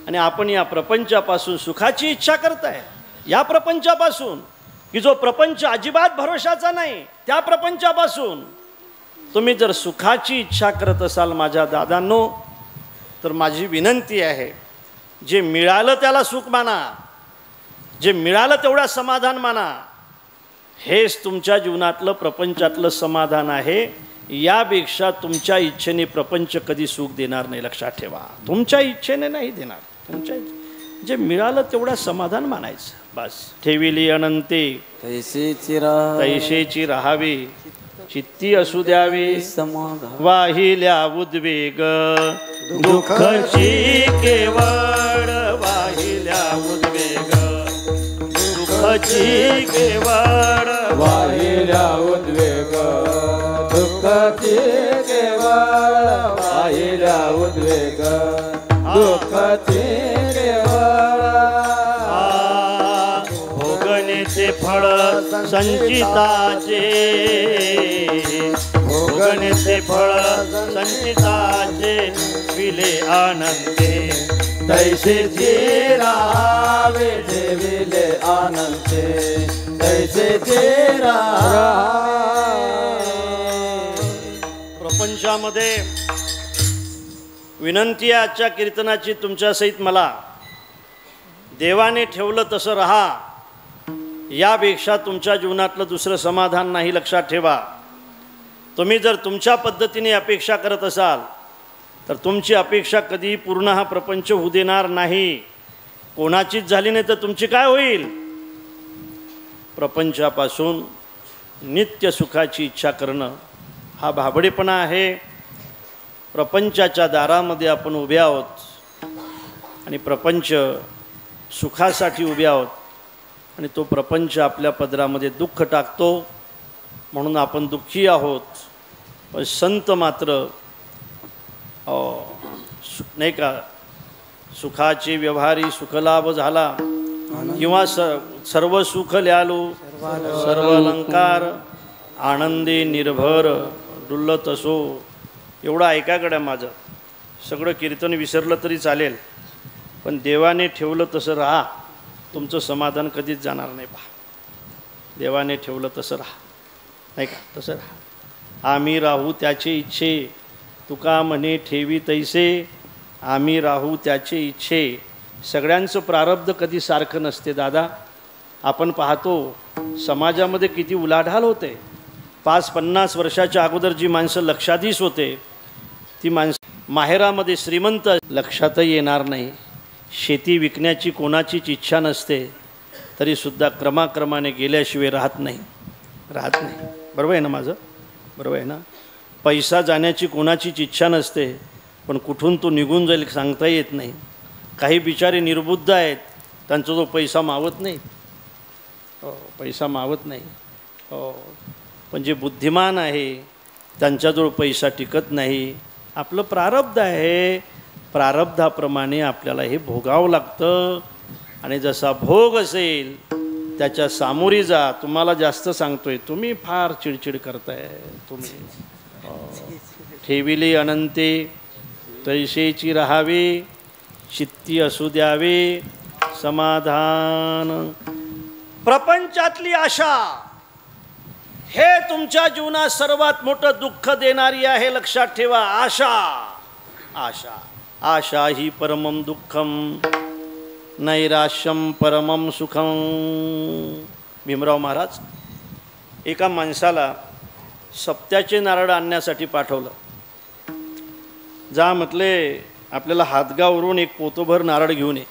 आणि आपण या प्रपंचापासून सुखाची इच्छा करताय. या प्रपंचापासून की जो प्रपंच अजिबात भरोशाचा नाही त्या प्रपंचापासून तुम्ही जर सुखाची इच्छा करत असाल माझ्या दादांनो तर माझी विनंती आहे जे मिळालं त्याला सुख माना. जे मिळालं तेवढा समाधान माना. हेच तुमच्या जीवनातलं प्रपंचातलं समाधान आहे. यापेक्षा तुमच्या इच्छेने प्रपंच कधी सुख देणार नाही. लक्षात ठेवा. तुमच्या इच्छेने नाही देणार. तुमच्या जे मिळालं तेवढा समाधान मानायचं बस. ठेविली अनंते तैसेची राहावे चित्ती असू द्यावे समाधान वाहिल्या उद्वेग दुःखची केवळ वाहिल्या उद्वेग दुःखची केवळ वाहिल्या उद्वेग दुःखाची केवळ वाहिल्या उद्वेग दुःखाची केवळ भोगण्याचे फळ संचिताचे भोगण्याचे फळ संचिताचे विले आनंदे तैसेची राहावे देविले आनंदे तैसेची राहावे. प्रपंचामध्ये विनंती आहे आजच्या कीर्तनाची तुमच्या सहित मला. देवाने ठेवलं तसं राहा. यापेक्षा तुमच्या जीवनातलं दुसरं समाधान नाही. लक्षात ठेवा. तुम्ही जर तुमच्या पद्धतीने अपेक्षा करत असाल तर तुमची अपेक्षा कधी पूर्ण हा प्रपंच होऊ देणार नाही. कोणाचीच झाली नाही तर तुमची काय होईल. प्रपंचापासून नित्य सुखाची इच्छा करणं हा भाबडेपणा आहे. प्रपंचाच्या दारामध्ये आपण उभे आहोत आणि प्रपंच सुखासाठी उभे आहोत आणि तो प्रपंच आपल्या पदरामध्ये दुःख टाकतो म्हणून आपण दुःखी आहोत. पण संत मात्र नाही का सुखाचे व्यवहारी सुखलाभ झाला किंवा सर्व सुख ल्यालो सर्व अलंकार आनंदी निर्भर डुल्लत असो. एवढं ऐकाकडं माझं सगळं कीर्तन विसरलं तरी चालेल पण देवाने ठेवलं तसं राहा. तुमचं समाधान कधीच जाणार नाही. पहा देवाने ठेवलं तसं राहा नाही का. तसं राहा. आम्ही राहू त्याचे इच्छे तुका म्हणे ठेवी तैसे आम्ही राहू त्याचे इच्छे. सगळ्यांचं प्रारब्ध कधी सारखं नसते दादा. आपण पाहतो समाजामध्ये किती उलाढाल होते. 5-50 वर्षाच्या अगोदर जी माणसं लक्षाधीश होते ती माणसं माहेरामध्ये श्रीमंत लक्षातही येणार नाही. शेती विकण्याची कोणाचीच इच्छा नसते तरीसुद्धा क्रमाक्रमाने गेल्याशिवाय राहत नाही. बरोबर आहे ना माझं? बरोबर आहे ना? पैसा जाण्याची कोणाचीच इच्छा नसते, पण कुठून तो निघून जाईल सांगता येत नाही. काही बिचारे निर्बुद्ध आहेत, त्यांचा जो पैसा मावत नाही. हो, पैसा मावत नाही. हो, पण जे बुद्धिमान आहे त्यांच्याजवळ पैसा टिकत नाही. आपलं प्रारब्ध आहे, प्रारब्धाप्रमाणे आपल्याला हे भोगावं लागतं. आणि जसा भोग असेल त्याच्या सामोरी जा. तुम्हाला जास्त सांगतोय, तुम्ही फार चिडचिड करताय. तुम्ही ठेविले अनंते तैसेची राहावे, चित्ती असू द्यावे समाधान. प्रपंचातली आशा हे तुमच्या जीवनात सर्वात मोठं दुःख देणारी आहे. लक्षात ठेवा. आशा आशा आशा ही परमं दुःखम, नैराश्यम परमं सुखम. भीमराव महाराज एका माणसाला सप्त्याचे नारळ आणण्यासाठी पाठवलं. जा म्हटले, आपल्याला हातगाववरून एक पोतोभर नारळ घेऊन ये.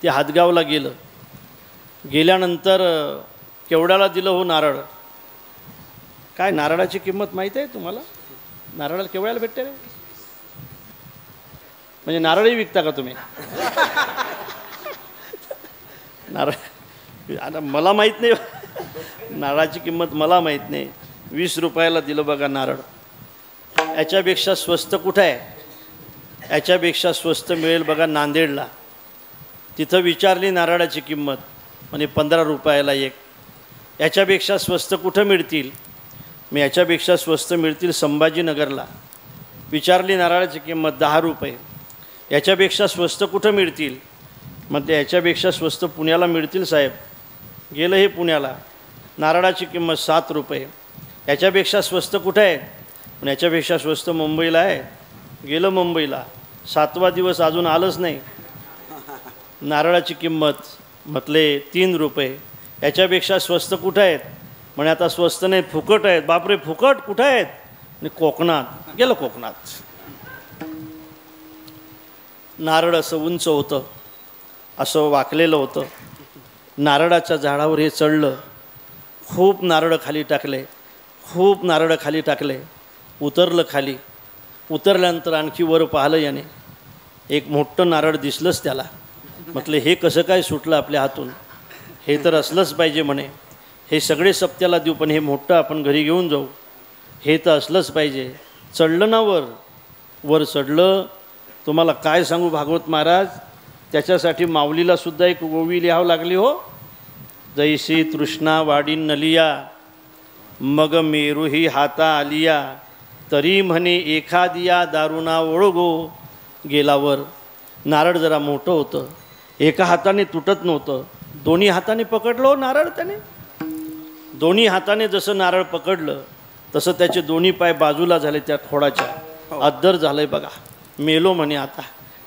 ते हातगावला गेलं. गेल्यानंतर केवढ्याला दिलं हो नारळ? काय नारळाची किंमत माहीत आहे तुम्हाला? नारळाला केवढ्याला भेटते रे? म्हणजे नारळही विकता का तुम्ही? नारळ आता मला माहीत नाही, नारळाची किंमत मला माहीत नाही. 20 रुपयाला दिलं बघा नारळ. याच्यापेक्षा स्वस्त कुठं आहे? याच्यापेक्षा स्वस्त मिळेल बघा नांदेडला. तिथं विचारली नारळाची किंमत, म्हणजे 15 रुपयाला एक. याच्यापेक्षा स्वस्त कुठं मिळतील? मी याच्यापेक्षा स्वस्त मिळतील संभाजीनगरला. विचारली नारळाची किंमत 10 रुपये. याच्यापेक्षा स्वस्त कुठं मिळतील? मग ते याच्यापेक्षा स्वस्त पुण्याला मिळतील साहेब. गेलं हे पुण्याला. नारळाची किंमत 7 रुपये. याच्यापेक्षा स्वस्त कुठं आहे? पण याच्यापेक्षा स्वस्त मुंबईला आहे. गेलं मुंबईला. 7वा दिवस अजून आलंच नाही. नारळाची किंमत म्हटले 3 रुपये. याच्यापेक्षा स्वस्त कुठं आहेत? म्हणे आता स्वस्त नाही, फुकट आहेत. बापरे, फुकट कुठं आहेत? आणि कोकणात. गेलं कोकणात. नारळ असं उंच होतं, असं वाकलेलं होतं. नारळाच्या झाडावर हे चढलं. खूप नारळ खाली टाकले, खूप नारळ खाली टाकले. उतरलं खाली. उतरल्यानंतर आणखी वर पाहिलं याने. एक मोठं नारळ दिसलंच त्याला. म्हटलं हे कसं काय सुटलं आपल्या हातून? हे तर असलंच पाहिजे म्हणे. हे सगळे सप्त्याला देऊ, पण हे मोठं आपण घरी घेऊन जाऊ. हे तर असलंच पाहिजे. चढलं ना वर. वर चढलं. तुम्हाला काय सांगू भागवत महाराज, त्याच्यासाठी माऊलीलासुद्धा एक ओवी लिहावं लागली हो. जैसी तृष्णा वाढीन नलिया, मग मेरूही हाता आलिया, तरी म्हणे एखादिया दारुणा ओळगो. गेलावर. नारळ जरा मोठं होतं, एका हाताने तुटत नव्हतं. दोन्ही हाताने पकडलं नारळ त्याने. दोन्ही हाताने जसं नारळ पकडलं तसं त्याचे दोन्ही पाय बाजूला झाले त्या खोडाच्या. अद्दर झालंय बघा. मेलो म्हणे आता.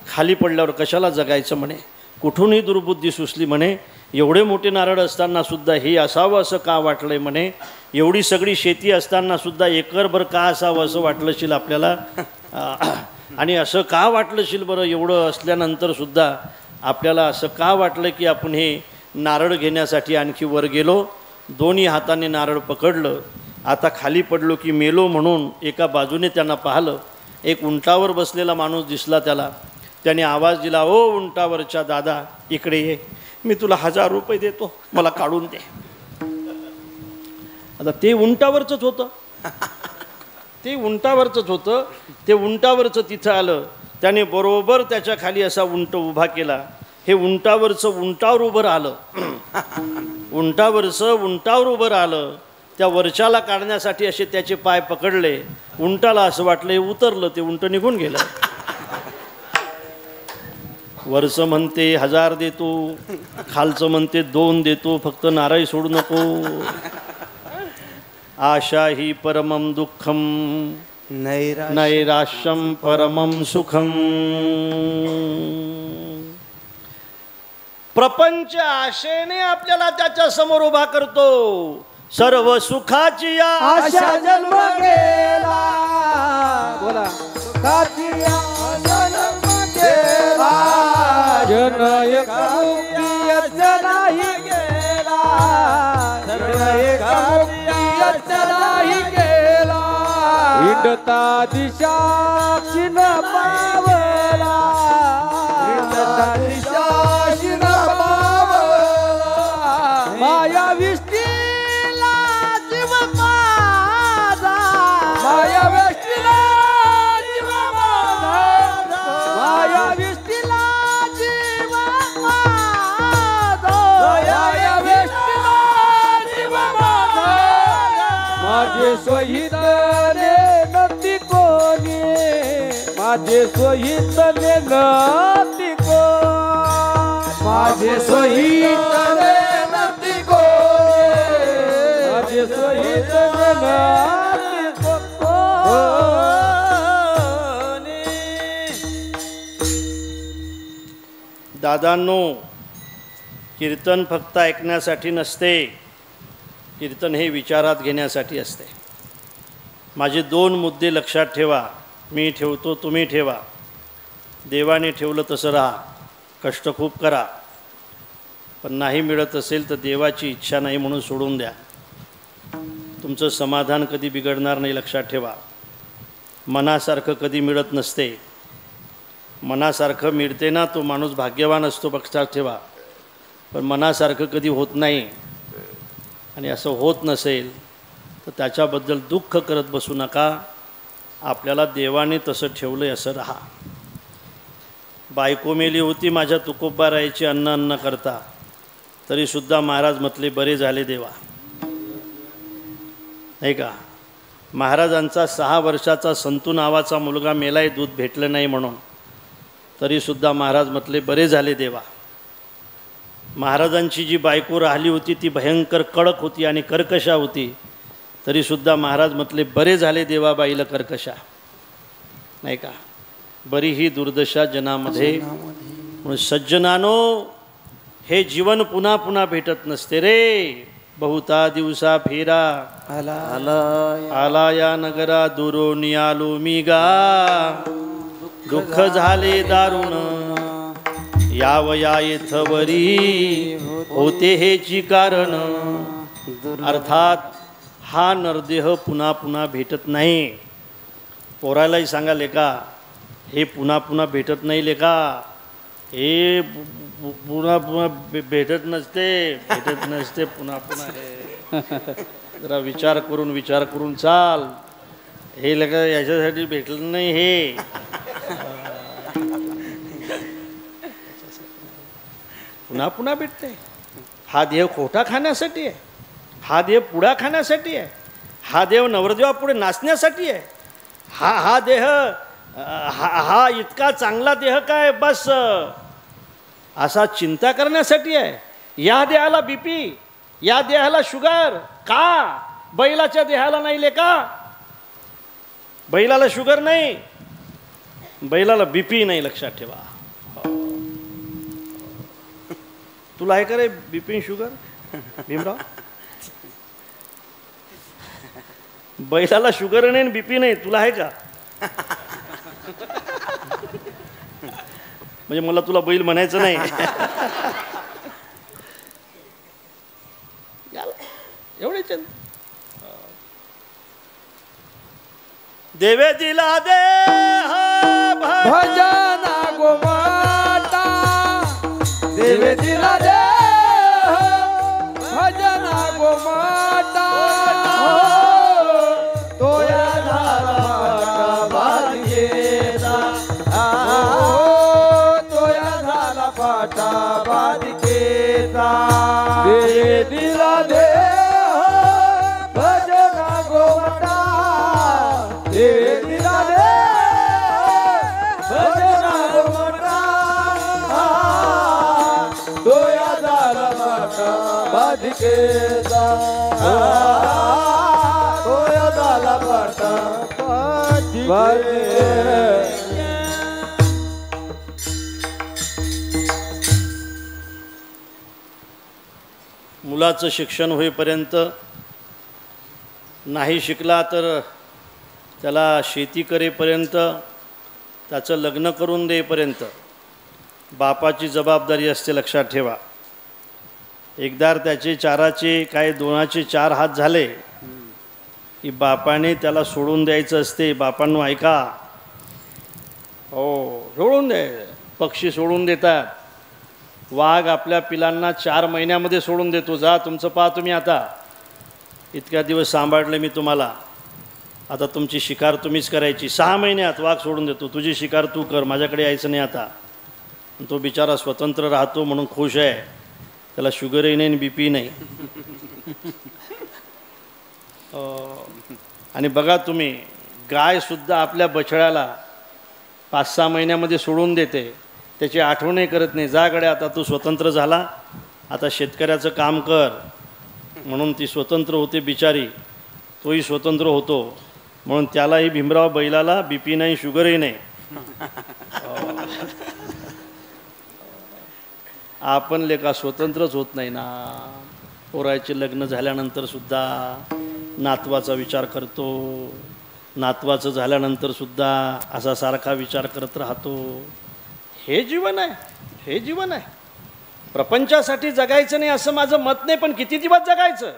खाली पडल्यावर कशाला जगायचं म्हणे. कुठूनही दुर्बुद्धी सुचली म्हणे. एवढे मोठे नारळ असतानासुद्धा हे असावं असं का वाटलंय म्हणे. एवढी सगळी शेती असतानासुद्धा एकरभर का असावं असं वाटलंशील आपल्याला. आणि असं का वाटलंशील बरं, एवढं असल्यानंतरसुद्धा आपल्याला असं का वाटलं की आपण हे नारळ घेण्यासाठी आणखी वर गेलो. दोन्ही हाताने नारळ पकडलं. आता खाली पडलो की मेलो म्हणून एका बाजूने त्यांना पाहिलं. एक उंटावर बसलेला माणूस दिसला त्याला. त्याने आवाज दिला, ओ उंटावरच्या दादा इकडे ये, मी तुला 1000 रुपये देतो, मला काढून दे. आता ते उंटावरचंच होतं. ते उंटावरचंच होतं. ते उंटावरचं तिथं आलं. त्याने बरोबर त्याच्या खाली असा उंट उभा केला. हे उंटावरचं उंटावर उभं राहिलं. उंटावरचं उंटावर उभं राहिलं. त्या वरच्याला काढण्यासाठी असे त्याचे पाय पकडले. उंटाला असं वाटलं हे उतरलं, ते उंट निघून गेलं. वरचं म्हणते 1000 देतो, खालचं म्हणते 2 देतो, फक्त नारळ सोडू नको. आशा ही परमं दुःखम, नैराश्यम परमं सुखम. प्रपंच आशेने आपल्याला त्याच्या समोर उभा करतो. सर्व सुखाची आशा जन्म गेला. बोला. सुखाची आशा जन्म गेला. जन एका नाही गेला. जन एका नाही हिंडता दिशा शिन पावला हिंडता दिशा शिन पावला माया विष्टीला जीव माझा माया विष्टीला जीव माझा माया विष्टीला जीव माझा माया विष्टीला जीव माझा माझे सोहित रे नती कोणी माझे सोहित रे नती कोणी माझे सोहित रे नती कोणी माझे सोहित रे नती कोणी. दादांनो, कीर्तन फक्त ऐकण्यासाठी नसते, कीर्तन हे विचारात घेण्यासाठी असते. माझे 2 मुद्दे लक्षात ठेवा. मी ठेवतो, तुम्ही ठेवा. देवाने ठेवलं तसं राहा, कष्ट खूप करा, पण नाही मिळत असेल तर देवाची इच्छा नाही म्हणून सोडून द्या. तुमचं समाधान कधी बिघडणार नाही, लक्षात ठेवा. मनासारखं कधी मिळत नसते. मनासारखं मिळते ना, तो माणूस भाग्यवान असतो, लक्षात ठेवा. पण मनासारखं कधी होत नाही. आणि असं होत नसेल तर त्याच्याबद्दल दुःख करत बसू नका. आपल्याला देवाने तसं ठेवलं आहे असं राहा. बायको मेली होती माझ्या तुकोबारायची अन्न अन्न करता, तरीसुद्धा महाराज म्हटले बरे झाले देवा, नाही का. महाराजांचा 6 वर्षाचा संतू नावाचा मुलगा मेलाय दूध भेटलं नाही म्हणून, तरीसुद्धा महाराज म्हटले बरे झाले देवा. महाराजांची जी बायको राहिली होती ती भयंकर कडक होती आणि कर्कशा होती, तरीसुद्धा महाराज म्हटले बरे झाले देवा बाईला कर्कशा, नाही का. बरी ही दुर्दशा जनामध्ये. म्हणून सज्जनानो, हे जीवन पुन्हा पुन्हा भेटत नसते रे. बहुता दिवसा फेरा आला या नगरा, दुरून आलो मी गा. दुःख झाले दारुण यावया येथवरी, होते हेची कारण. अर्थात हा नरदेह पुन्हा पुन्हा भेटत नाही. पोरालाही सांगा लेका, हे पुन्हा पुन्हा भेटत नाही लेका, हे पुन्हा पुन्हा भेटत नसते पुन्हा पुन्हा. हे जरा विचार करून चाल. हे लेका याच्यासाठी भेटलं नाही, हे पुन्हा पुन्हा भेटते. हा देह खोटा खाण्यासाठी आहे, हा देह पुडा खाण्यासाठी आहे, हा देव नवरदेवापुढे नाचण्यासाठी आहे. हा देह हा इतका चांगला देह काय बस असा चिंता करण्यासाठी आहे. या देहाला बीपी, या देहाला शुगर का? बैलाच्या देहाला नाही लेका. बैलाला शुगर नाही, बैलाला बीपी नाही, लक्षात ठेवा. तुला आहे का रे बीपी शुगर भीमराव? बैलाला शुगर नाही बीपी नाही, तुला आहे का? म्हणजे मला तुला बैल म्हणायचं नाही. एवढेच देवे दिला दे भजना गोमाता, देवे दिला दे भजना गोमाता. तोया झाला बालिकेचा, तोया झाला पाटा बालिकेचा. देवे दिला दे भजना गोमाता, देवे दिला दे भजना गोमाता. तोया झाला पाटा बालिकेचा, तोया झाला पाटा बालिकेचा. मुलाचं शिक्षण होईपर्यंत, नाही शिकला तर त्याला शेती करेपर्यंत, त्याचं लग्न करून देईपर्यंत बापाची जबाबदारी असते, लक्षात ठेवा. एकदा त्याचे चाराचे काय 2चे 4 हात झाले की बापाने त्याला सोडून द्यायचं असते. बापांनो ऐका, हो सोडून द्यायचं. पक्षी सोडून देतात, वाघ आपल्या पिलांना 4 महिन्यामध्ये सोडून देतो. जा तुमचं पहा तुम्ही, आता इतक्या दिवस सांभाळलं मी तुम्हाला, आता तुमची शिकार तुम्हीच करायची. 6 महिन्यात वाघ सोडून देतो, तुझी शिकार तू कर, माझ्याकडे यायचं नाही आता. तो बिचारा स्वतंत्र राहतो म्हणून खुश आहे, त्याला शुगरही नाही बी पी नाही. आणि बघा तुम्ही, गायसुद्धा आपल्या बछड्याला 5-6 महिन्यामध्ये सोडून देते, त्याची आठवणही करत नाही. जा गड्या, आता तू स्वतंत्र झाला, आता शेतकऱ्याचं काम कर. म्हणून ती स्वतंत्र होते बिचारी, तोही स्वतंत्र होतो. म्हणून त्यालाही भीमराव बैलाला बी पी नाही, शुगरही नाही. आपण लेका स्वतंत्रच होत नाही ना. पोराचे लग्न झाल्यानंतर सुद्धा नातवाचा विचार करतो, नातवाचं झाल्यानंतर सुद्धा असा सारखा विचार करत राहतो. हे जीवन आहे, हे जीवन आहे. प्रपंचासाठी जगायचं नाही असं माझं मत नाही, पण किती दिवस जगायचं,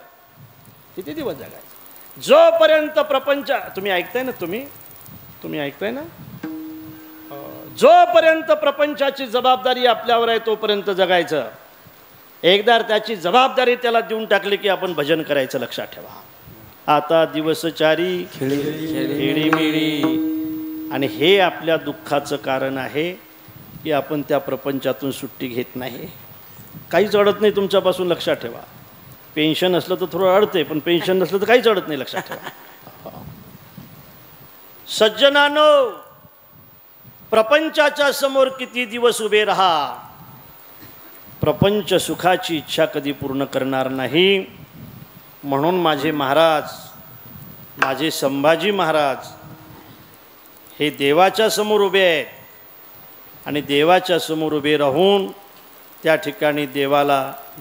किती दिवस जगायचं. जोपर्यंत प्रपंच, तुम्ही ऐकताय ना, तुम्ही ऐकताय ना, जोपर्यंत प्रपंचाची जबाबदारी आपल्यावर आहे तोपर्यंत जगायचं. एकदा त्याची जबाबदारी त्याला देऊन टाकली की आपण भजन करायचं. लक्षात ठेवा. आता दिवसचारी खेळीमेळी, आणि हे आपल्या दुःखाचं कारण आहे की आपण त्या प्रपंचातून सुट्टी घेत नाही. काहीच अडत नाही तुमच्यापासून. लक्षात ठेवा. पेन्शन असलं तर थोडं अडते, पण पेन्शन नसलं तर काहीच अडत नाही. लक्षात ठेवा. सज्जनानो, प्रपंचाच्या समोर किती दिवस उभे राहा, प्रपंच सुखाची इच्छा कधी पूर्ण करणार नाही. म्हणून माझे महाराज, माझे संभाजी महाराज हे देवाच्या समोर उभे आहेत, आणि देवाच्या समोर उभे राहून त्या ठिकाणी देवाला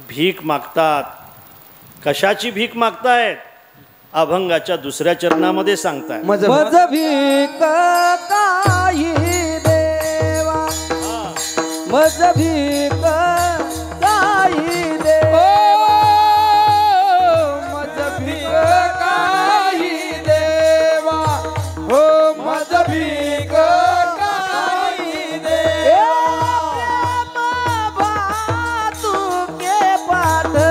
भीक मागतात. कशाची भीक मागतायत? अभंगाच्या 2ऱ्या चरणामध्ये सांगतायत. मज भीक काही देवा, मज भीक काही देवा, मज भीक काही देवा, हो मज भीक काही देवा. तू के पाठवा,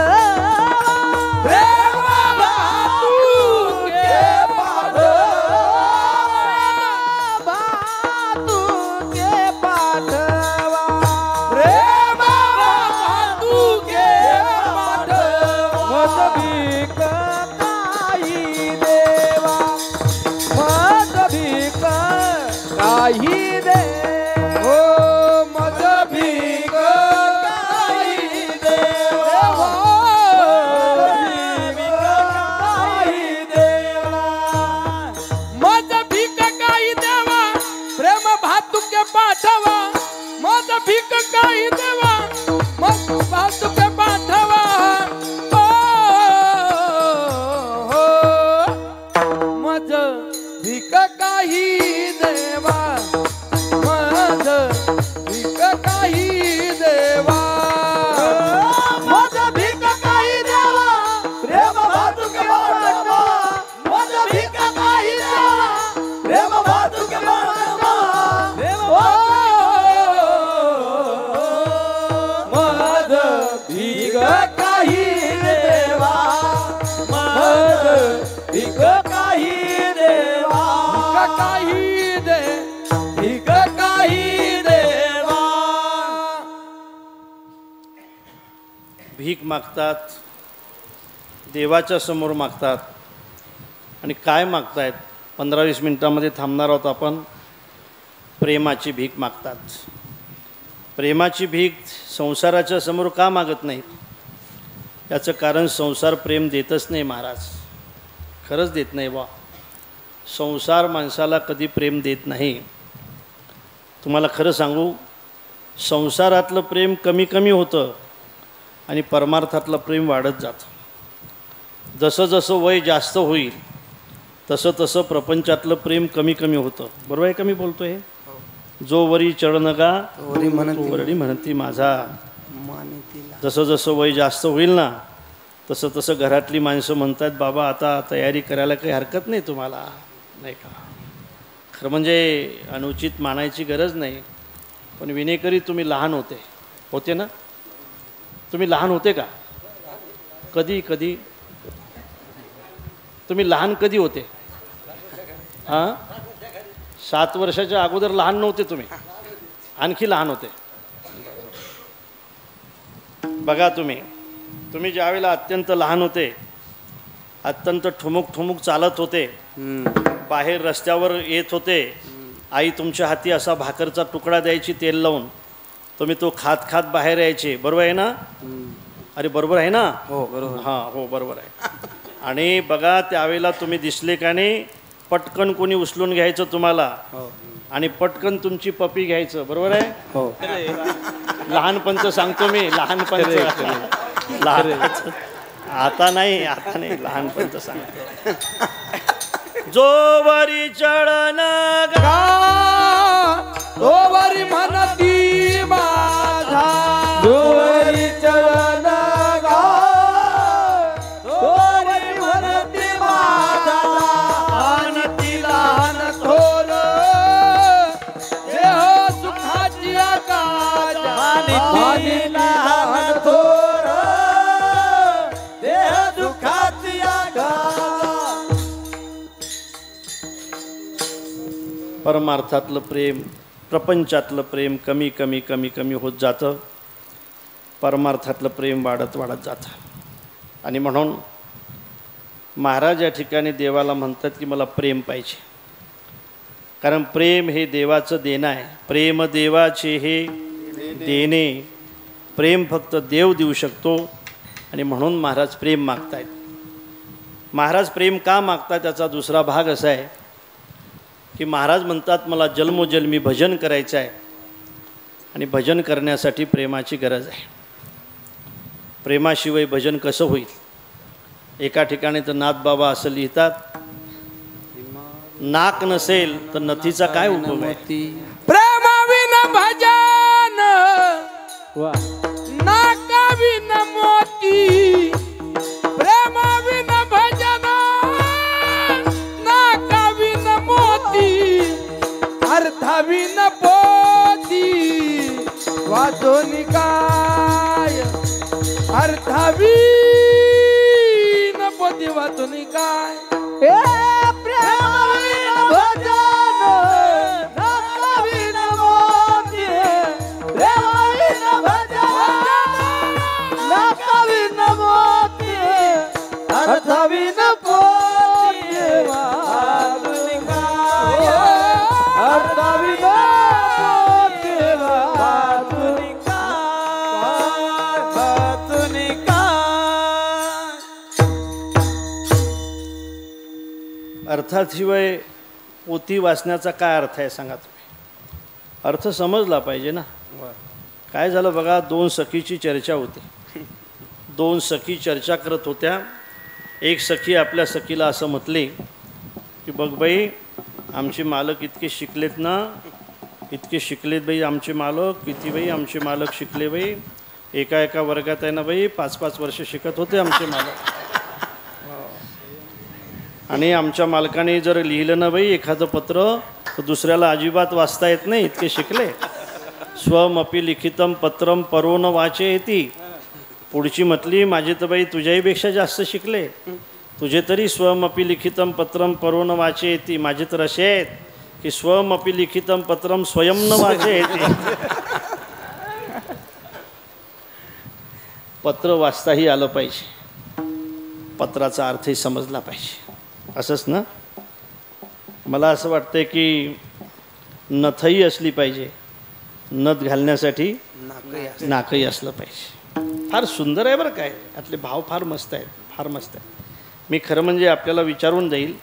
काही दे, हो मज भीक काही देवा, काही देवा, मज भीक काही देवा, प्रेम भातुके पाठवा, मज भीक काही देवा, मज भातुके पाठवा. मज भीक काही देवा, मज भीक काही देवा, मज भीक काही देवा, प्रेम भातुके पाठवा, मज भीक काही देवा, प्रेम भातुके पाठवा. मज भीक काही देवा, मज भीक काही देवा, काही दे, भीक काही देवा. भीक मागतात, देवाच्या समोर मागतात. आणि काय मागतायत? 15-20 मिनिटांमध्ये थांबणार आहोत आपण. प्रेमाची भीक मागतात. प्रेमाची भीक संसाराच्या समोर का मागत नाहीत? याचं कारण संसार प्रेम देतच नाही महाराज, खरंच देत नाही बा. संसार माणसाला कधी प्रेम देत नाही. तुम्हाला खरं सांगू, संसारातलं प्रेम कमी कमी होतं आणि परमार्थातलं प्रेम वाढत जातं. जसं जसं वय जास्त होईल तसं तसं प्रपंचातलं प्रेम कमी कमी होतं. बरोबर आहे का मी बोलतो हे? जो वरी चढनगा तो वरडी म्हणती माझा. जसं जसं वय जास्त होईल ना तसं तसं घरातली माणसं म्हणतात बाबा आता तयारी करायला काही हरकत नाही तुम्हाला, नाही का. खरं म्हणजे अनुचित मानायची गरज नाही, पण विनेकरी तुम्ही लहान होते ना. तुम्ही लहान होते का कधी तुम्ही लहान कधी होते? हां, 7 वर्षाच्या अगोदर लहान नव्हते तुम्ही, आणखी लहान होते. बघा तुम्ही ज्यावेळेला अत्यंत लहान होते, अत्यंत ठुमुक चालत होते, बाहेर रस्त्यावर येत होते, आई तुमच्या हाती असा भाकरचा तुकडा द्यायची तेल लावून, तुम्ही तो खात बाहेर यायचे, बरोबर आहे ना? अरे बरोबर आहे ना? हो बरोबर. हां हो बरोबर आहे. आणि बघा त्यावेळेला तुम्ही दिसले का नाही, पटकन कोणी उचलून घ्यायचं तुम्हाला आणि पटकन तुमची पपी घ्यायचं, बरोबर आहे? हो. लहानपणचं सांगतो मी, लहानपणचं. आता नाही लहानपणचं सांगतो. जोवरी चढण गा जोवरी म्हणती माझा, जोवरी चरण गा जोवरी म्हणती माझा, आणती लहान थोर देह सुखाची आकाश, आणती लहान थोर देह सुखाची आकाश. परमार्थातलं प्रेम, प्रपंचातलं प्रेम कमी होत जातं, परमार्थातलं प्रेम वाढत जातं. आणि म्हणून महाराज या ठिकाणी देवाला म्हणतात की मला प्रेम पाहिजे, कारण प्रेम हे देवाचं देणं आहे. प्रेम देवाचे हे देणे, प्रेम फक्त देव देऊ शकतो. आणि म्हणून महाराज प्रेम मागतायत. महाराज प्रेम का मागतात त्याचा दुसरा भाग असा आहे की महाराज म्हणतात मला जन्मोजन्मी भजन करायचं आहे, आणि भजन करण्यासाठी प्रेमाची गरज आहे. प्रेमाशिवाय भजन कसं होईल? एका ठिकाणी तर नाथबाबा असं लिहितात, नाक नसेल तर नथीचा काय उपयोग आहे? प्रेमाविन भजन नाकाविन मोती, प्रेमाविन भजन नाकाविन मोती, अर्थाविन पोती वाचून काय, अर्थाविन पोती वाचून काय. प्रेमाविन भजन नाकाविन मोती, प्रेमाविन भजन नाकाविन मोती, अर्थाविन पोती वाचून काय, अर्थाविन पोती वाचून अर्थाशिवाय पोथी वाचण्याचा काय अर्थ आहे सांगा तुम्ही? अर्थ समजला पाहिजे ना. काय झालं बघा, 2 सखीची चर्चा होती. 2 सखी चर्चा करत होत्या. एक सखी आपल्या सखीला असं म्हटले की बघ बाई, आमचे मालक इतके शिकलेत ना, इतके शिकलेत बाई आमचे मालक, किती बाई आमचे मालक शिकले बाई. एका वर्गात आहे ना बाई 5-5 वर्ष शिकत होते आमचे मालक. आणि आमच्या मालकाने जर लिहिलं ना बाई एखादं पत्र तर दुसऱ्याला अजिबात वाचता येत नाही, इतके शिकले. स्वमपि लिखितम पत्रम परो न वाचे येती. पुढची म्हटली माझे तर बाई तुझ्याहीपेक्षा जास्त शिकले, तुझे तरी स्वमपि लिखितम पत्रम परो न वाचे येती. माझे तर असे आहेत की स्वमपि लिखितम पत्रम स्वयं न वाचे येते. पत्र वाचताही आलं पाहिजे, पत्राचा अर्थही समजला पाहिजे. असंच ना. मला असं वाटतं की नथही असली पाहिजे, नथ घालण्यासाठी नाकही असलं पाहिजे. फार सुंदर आहे बरं काय, यातले भाव फार मस्त आहेत, फार मस्त आहे. मी खरं म्हणजे आपल्याला विचारून जाईल,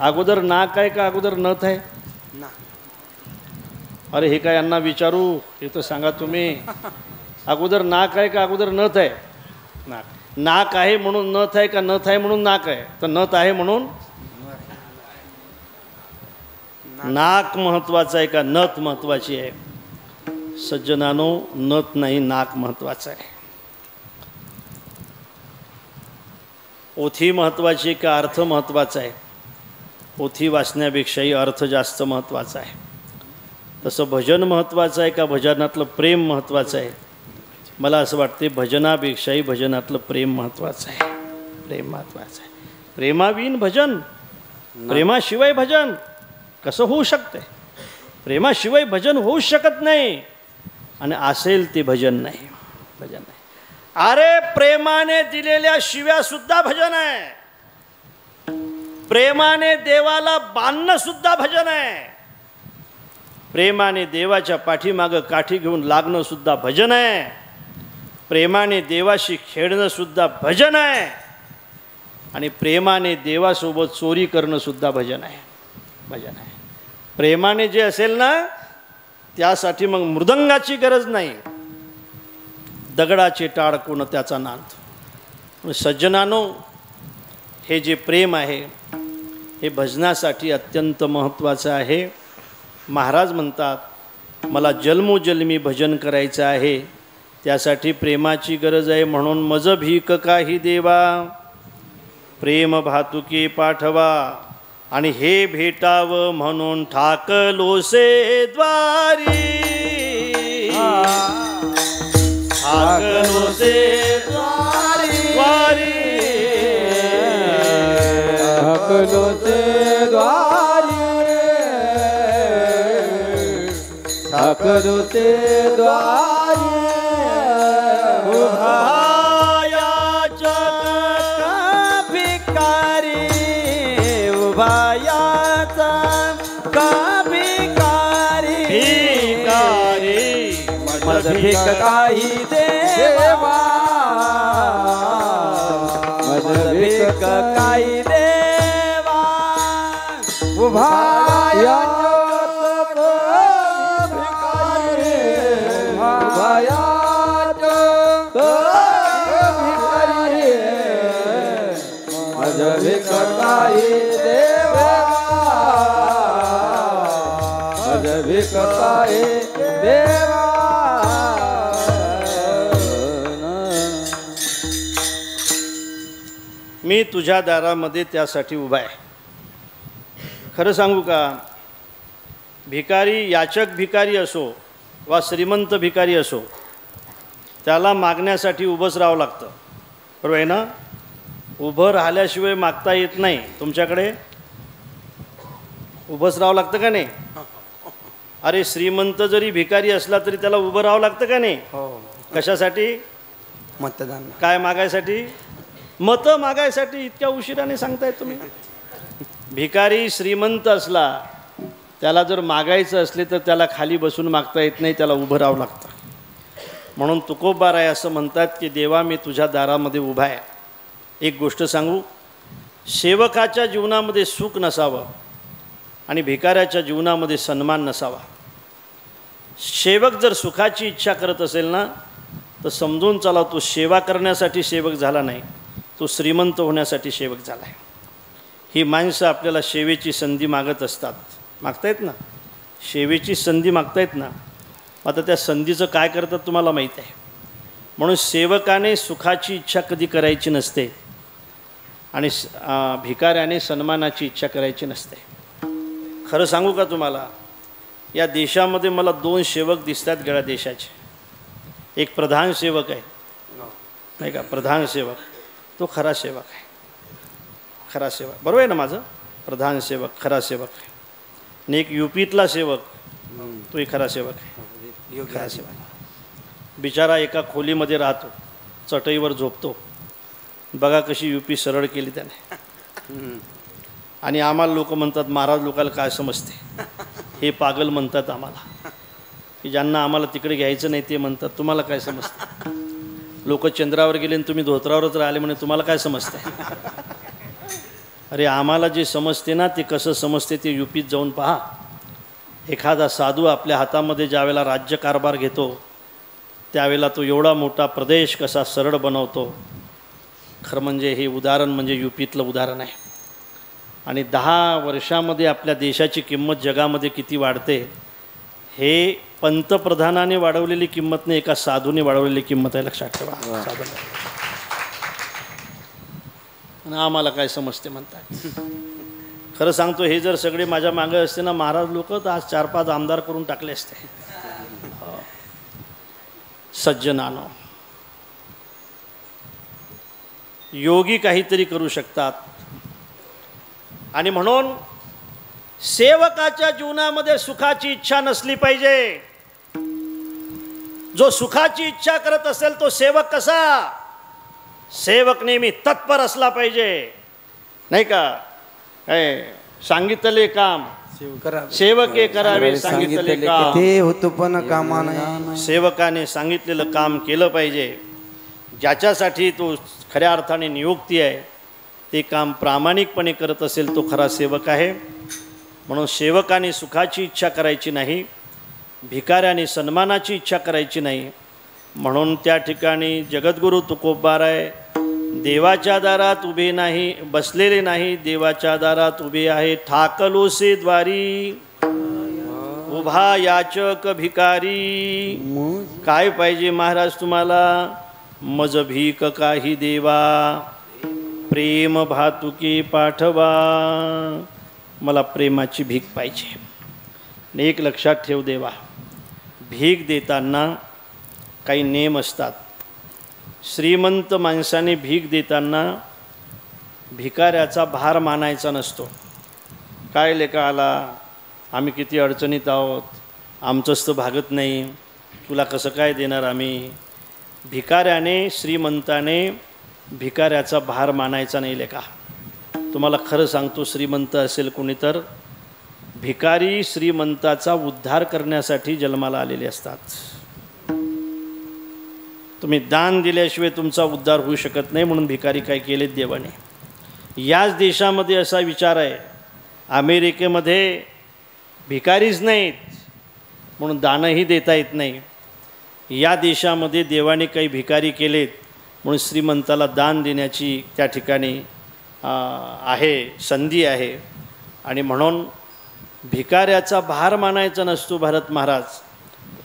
अगोदर नाक आहे का अगोदर नथ आहे? अरे हे काय यांना विचारू, हे तर सांगा तुम्ही. अगोदर नाक आहे का अगोदर नथ आहे? नाक. नाक आहे म्हणून नथ आहे का नथ आहे म्हणून नाक आहे? तर नथ आहे म्हणून नाक महत्वाचं आहे का नथ महत्वाची आहे? सज्जनानो, नथ नाही नाक महत्वाचं आहे. पोथी महत्त्वाची का अर्थ महत्त्वाचा आहे? पोथी वाचण्यापेक्षाही अर्थ जास्त महत्त्वाचा आहे. तसं भजन महत्त्वाचं आहे का भजनातलं प्रेम महत्त्वाचं आहे? मला असं वाटते भजनापेक्षाही भजनातलं प्रेम महत्त्वाचं आहे. प्रेम महत्त्वाचं आहे. प्रेमाविन भजन, प्रेमाशिवाय भजन कसं होऊ शकते? प्रेमाशिवाय भजन होऊच शकत नाही. आणि असेल ते भजन नाही, भजन नाही. अरे प्रेमाने दिलेल्या शिव्या सुद्धा भजन आहे. प्रेमाने देवाला बांधणं सुद्धा भजन आहे. प्रेमाने देवाच्या पाठीमागं काठी घेऊन लागणं सुद्धा भजन आहे. प्रेमाने देवाशी खेळणं सुद्धा भजन आहे. आणि प्रेमाने देवासोबत चोरी करणं सुद्धा भजन आहे, भजन आहे. प्रेमाने जे असेल ना त्यासाठी मग मृदंगाची गरज नाही, दगडाचे टाळ कोण त्याचा नाद. सज्जनानो, हे जे प्रेम आहे हे भजनासाठी अत्यंत महत्त्वाचं आहे. महाराज म्हणतात मला जन्मोजन्मी भजन करायचं आहे, त्यासाठी प्रेमाची गरज आहे. म्हणून मज भीक काही देवा, प्रेम भातुकी पाठवा. आणि हे भेटावं म्हणून ठाकलोसे द्वारी, ठाकलोसे द्वारी, ठाकलोसे द्वारी, ठाकलोसे द्वारी. उभाया जग भिकारी, उभायाचा का भिकारी, भिकारी मज भिक काही देवा, मज भिक काही देवा. उभाया मी तुझ्या दारामध्ये त्यासाठी उभा आहे. खरं सांगू का, भिकारी, याचक भिकारी असो वा श्रीमंत भिकारी असो, त्याला मागण्यासाठी उभंच राहावं लागतं. बरोबर आहे ना? उभं राहिल्याशिवाय मागता येत नाही. तुमच्याकडे उभंच राहावं लागतं का नाही? अरे श्रीमंत जरी भिकारी असला तरी त्याला उभं राहावं लागतं का नाही? कशासाठी? मतदान. काय मागायसाठी? मतं मागायसाठी. इतक्या उशिराने सांगताय तुम्ही? भिकारी श्रीमंत असला, त्याला जर मागायचं असले तर त्याला खाली बसून मागता येत नाही, त्याला उभं राहावं लागतं. म्हणून तुकोबाराय असं म्हणतात की देवा मी तुझ्या दारामध्ये उभा आहे. एक गोष्ट सांगू, सेवकाच्या जीवनामध्ये सुख नसावं आणि भिकाऱ्याच्या जीवनामध्ये सन्मान नसावा. सेवक जर सुखाची इच्छा करत असेल ना तर समजून चला तो सेवा करण्यासाठी सेवक झाला नाही, तो श्रीमंत होण्यासाठी सेवक झाला आहे. ही माणसं आपल्याला सेवेची संधी मागत असतात. मागतायत ना, सेवेची संधी मागतायत ना. आता त्या संधीचं काय करतात तुम्हाला माहीत आहे. म्हणून सेवकाने सुखाची इच्छा कधी करायची नसते आणि भिकाऱ्याने सन्मानाची इच्छा करायची नसते. खरं सांगू का तुम्हाला, या देशामध्ये मला 2 सेवक दिसतात गळ्या देशाचे. एक प्रधान सेवक आहे नाही का, प्रधान सेवक, तो खरा सेवक आहे. खरा सेवक, बरोबर आहे ना माझं? प्रधान सेवक खरा सेवक आहे. आणि एक यूपीतला सेवक, तोही खरा सेवक आहे. खरा सेवक बिचारा एका खोलीमध्ये राहतो, चटईवर झोपतो. बघा कशी यूपी सरळ केली त्याने. आणि आम्हाला लोक म्हणतात, महाराज लोकांना काय समजते, हे पागल म्हणतात आम्हाला, की ज्यांना आम्हाला तिकडे घ्यायचं नाही ते म्हणतात तुम्हाला काय समजते. लोक चंद्रावर गेले आणि तुम्ही धोत्रावरच राहिले म्हणे, तुम्हाला काय समजते. अरे आम्हाला जे समजते ना ते कसं समजते ते यूपीत जाऊन पहा. एखादा साधू आपल्या हातामध्ये ज्यावेळेला राज्यकारभार घेतो त्यावेळेला तो एवढा मोठा प्रदेश कसा सरळ बनवतो. खरं म्हणजे हे उदाहरण म्हणजे यूपीतलं उदाहरण आहे. आणि 10 वर्षामध्ये आपल्या देशाची किंमत जगामध्ये किती वाढते हे पंतप्रधानाने वाढवलेली किंमत नाही, एका साधूने वाढवलेली किंमत आहे. लक्षात ठेवा. आणि आम्हाला काय समजते म्हणतात. खरं सांगतो, हे जर सगळे माझ्या मागे असते ना महाराज लोक, तर आज 4-5 आमदार करून टाकले असते. सज्जनानो, योगी काहीतरी करू शकतात. आणि म्हणून सेवकाच्या जीवनामध्ये सुखाची इच्छा नसली पाहिजे. जो सुखाची इच्छा करत असेल तो सेवक कसा? सेवक नेहमी तत्पर असला पाहिजे, नाही का? सांगितले काम सेवके करावे, सांगितले काम ते होतो पण कामा नाही. सेवकाने सांगितलेलं काम केलं पाहिजे. ज्याच्यासाठी तो खऱ्या अर्थाने नियुक्ती आहे ते काम प्रामाणिकपणे करत असेल तो खरा सेवक आहे. म्हणून सेवकाने सुखाची इच्छा करायची नाही, भिकाऱ्याने सन्मानाची इच्छा करायची नाही. म्हणून त्या ठिकाणी जगद्गुरु तुकोबाराय देवाच्या दारात उभे नाही, बसलेले नाही, देवाच्या दारात उभे आहे. ठाकलोसे द्वारी उभा याचक भिकारी. काय पाहिजे महाराज तुम्हाला? मज भीक काही देवा, प्रेम भातुके पाठवा. मला प्रेमाची भीक पाहिजे. एक लक्षात ठेव देवा, भीक देताना काही नेम असतात. श्रीमंत माणसाने भीक देताना भिकाऱ्याचा भार मानायचा नसतो. काय लेका आला, आम्ही किती अडचणीत आहोत, आमचंच तर भागत नाही, तुला कसं काय देणार आम्ही. भिकाऱ्याने, श्रीमंताने भिकाऱ्याचा भार मानायचा नाही लेका. तुम्हाला खरं सांगतो, श्रीमंत असेल कोणी तर भिकारी श्रीमंताचा उद्धार करण्यासाठी जन्माला आलेले असतात. तुम्ही दान दिल्याशिवाय तुमचा उद्धार होऊ शकत नाही. म्हणून भिकारी काय केलेत देवाने. याच देशामध्ये असा विचार आहे, अमेरिकेमध्ये भिकारीच नाहीत म्हणून दानही देता येत नाही. या देशामध्ये देवाने काही भिकारी केलेत म्हणून श्रीमंताला दान देण्याची त्या ठिकाणी आहे, संधी आहे. आणि म्हणून भिकाऱ्याचा भार मानायचा नसतो भारत महाराज.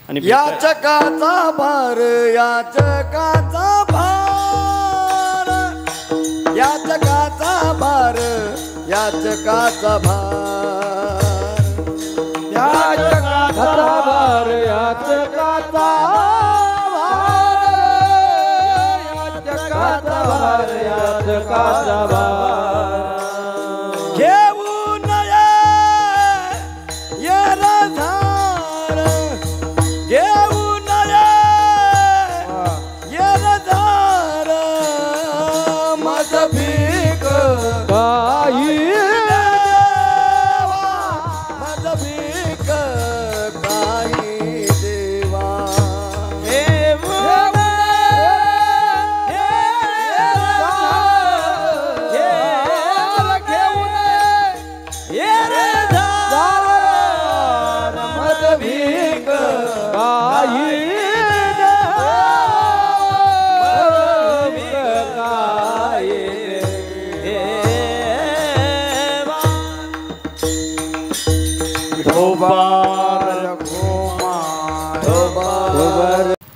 आणि याचकाचा भार, याचकाचा भार, याचकाचा भार, याचकाचा भार, याचकाचा भार, याचकाचा भार, याचकाचा भार, याचकाचा भार. घेऊ नये येरधार, घेऊ नये येरधार, मज भीक काही देवा, मज भीक काही देवा.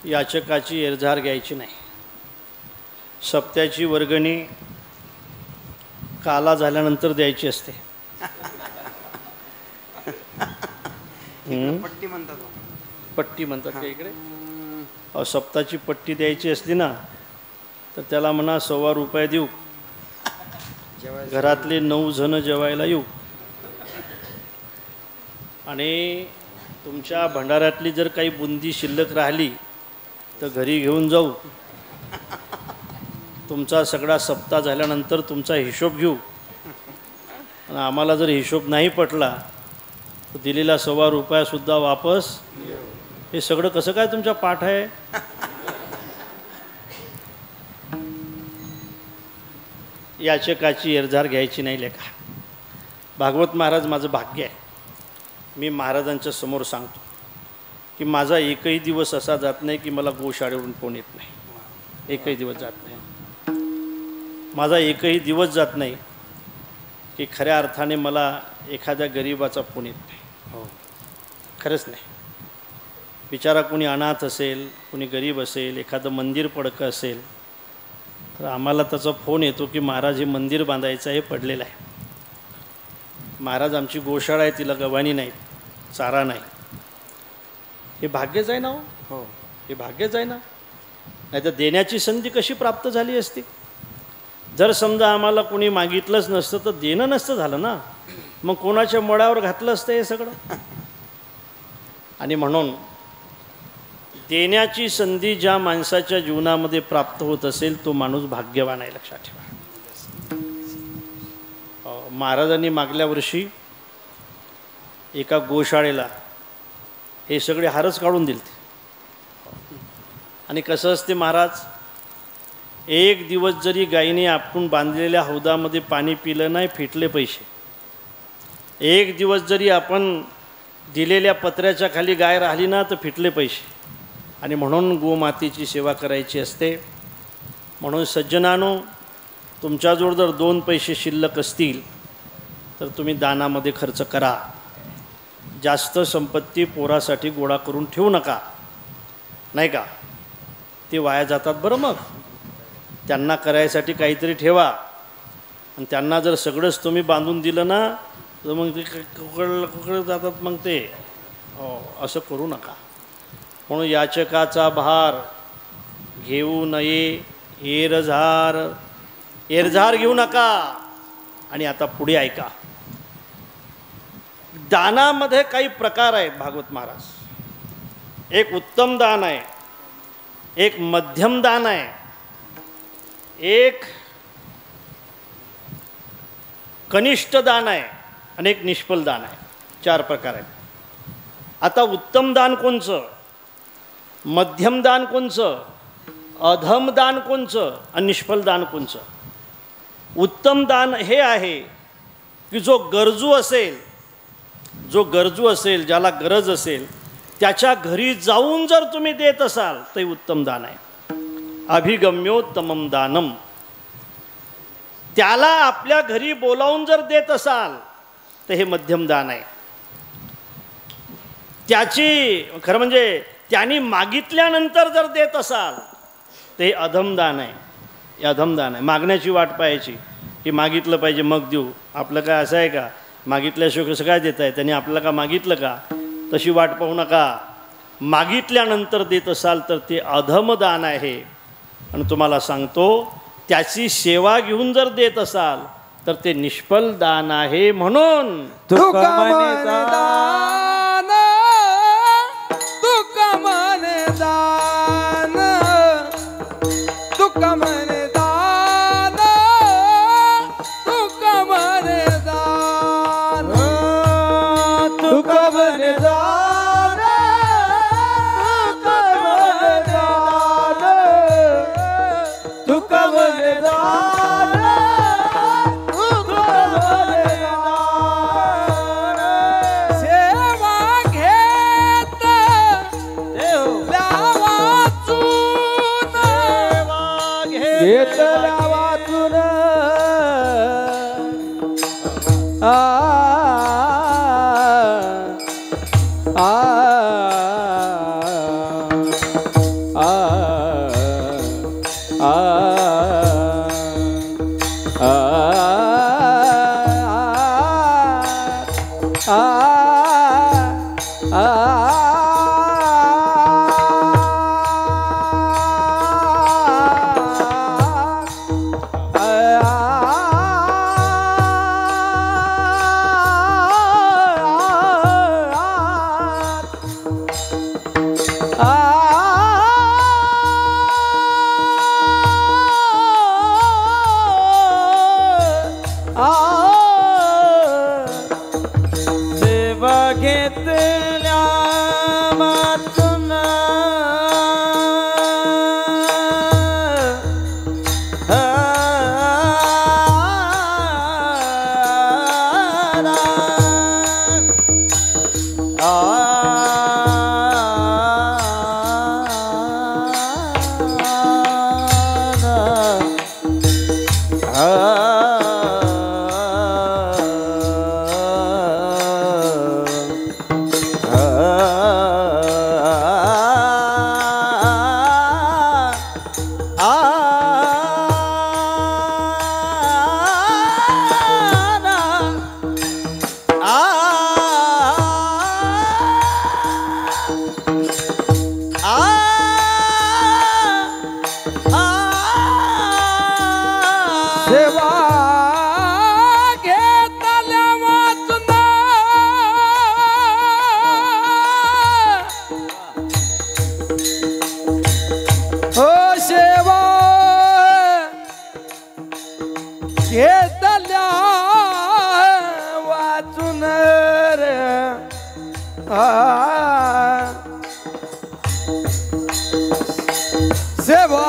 याचकाची एरझार घ्यायची नाही. सप्त्याची वर्गणी काला झाल्यानंतर द्यायची असते. पट्टी म्हणतात, पट्टी म्हणतात का इकडे? सप्ताची पट्टी द्यायची असली ना तर त्याला म्हणा ₹1.25 देऊ, घरातले 9 जण जेवायला येऊ. आणि तुमच्या भंडाऱ्यातली जर काही बुंदी शिल्लक राहिली तर घरी घेऊन जाऊ. तुमचा सगळा सप्ताह झाल्यानंतर तुमचा हिशोब घेऊ. आणि आम्हाला जर हिशोब नाही पटला तर दिलेला ₹1.25 वापस. हे सगळं कसं काय तुमच्या पाठ आहे? याचकाची एरझार घ्यायची नाही लेखा. भागवत महाराज माझं भाग्य आहे. मी महाराजांच्या समोर सांगतो की माझा एकही दिवस असा जात नाही की मला गोशाळेवरून फोन येत नाही. एकही दिवस जात नाही. माझा एकही दिवस जात नाही की खऱ्या अर्थाने मला एखाद्या गरिबाचा फोन येत नाही. हो, खरंच नाही. बिचारा कोणी अनाथ असेल, कोणी गरीब असेल, एखादं मंदिर पडकं असेल, तर आम्हाला त्याचा फोन येतो की महाराज हे मंदिर बांधायचं आहे, पडलेलं आहे. महाराज आमची गोशाळा आहे, तिला गव्हाणी नाही, चारा नाही. हे भाग्यच आहे ना. हो, हे भाग्यच आहे ना. नाही तर देण्याची संधी कशी प्राप्त झाली असती. जर समजा आम्हाला कोणी मागितलंच नसतं तर देणं नसतं झालं ना. मग कोणाच्या मळावर घातलं असतं हे सगळं. आणि म्हणून देण्याची संधी ज्या माणसाच्या जीवनामध्ये प्राप्त होत असेल तो माणूस भाग्यवान आहे, लक्षात ठेवा. महाराजांनी मागल्या वर्षी एका गोशाळेला हे सगळे हारच काढून दिले. आणि कसं असते महाराज, एक दिवस जरी गायीने आपण बांधलेल्या हौदामध्ये पाणी पिलं नाही, फिटले पैसे. एक दिवस जरी आपण दिलेल्या पत्र्याच्या खाली गाय राहिली ना तर फिटले पैसे. आणि म्हणून गोमातेची सेवा करायची असते. म्हणून सज्जनानो, तुमच्याजवळ जर 2 पैसे शिल्लक असतील तर तुम्ही दानामध्ये खर्च करा. जास्त संपत्ती पोरासाठी गोळा करून ठेवू नका, नाही का. ते वाया जातात बरं. मग त्यांना करायसाठी काहीतरी ठेवा. आणि त्यांना जर सगळंच तुम्ही बांधून दिलं ना तर मग ते कुकड जातात मग ते. असं करू नका. म्हणून याचकाचा भार घेऊ नये, एरझार घेऊ नका. आणि आता पुढे ऐका. दानामध्ये काही प्रकार आहेत भागवत महाराज. एक उत्तम दान आहे, एक मध्यम दान आहे, एक कनिष्ठ दान आहे आणि एक निष्फल दान आहे. 4 प्रकार आहेत. आता उत्तम दान कोणचं, मध्यम दान कोणचं, अधम दान कोणचं आणि निष्फल दान कोणचं. उत्तम दान हे आहे की जो गरजू असेल, ज्याला गरज असेल त्याच्या घरी जाऊन जर तुम्ही देत असाल तर उत्तम दान आहे. अभिगम्योत्तमम दानम. त्याला आपल्या घरी बोलावून जर देत असाल तर हे मध्यम दान आहे. खरं म्हणजे त्यांनी मागितल्यानंतर जर देत असाल तर हे अधम दान आहे. हे अधम दान आहे. मागण्याची वाट पाहायची की मागितलं पाहिजे मग देऊ. आपलं काय असं आहे का, मागितल्याशिवाय कसं काय देत आहे, त्यांनी आपल्याला का मागितलं का, तशी वाट पाहू नका. मागितल्यानंतर देत असाल तर ते अधम दान आहे. आणि तुम्हाला सांगतो, त्याची सेवा घेऊन जर देत असाल तर ते निष्फल दान आहे. म्हणून तुका म्हणे दान, तुका म्हणे दान, तुका म्हणे दान, तुका म्हणे दान, तुका म्हणे दान, तुका म्हणे दान, तुका म्हणे दान. सेवा घेत घेतल्या वाचून आ आ सेवा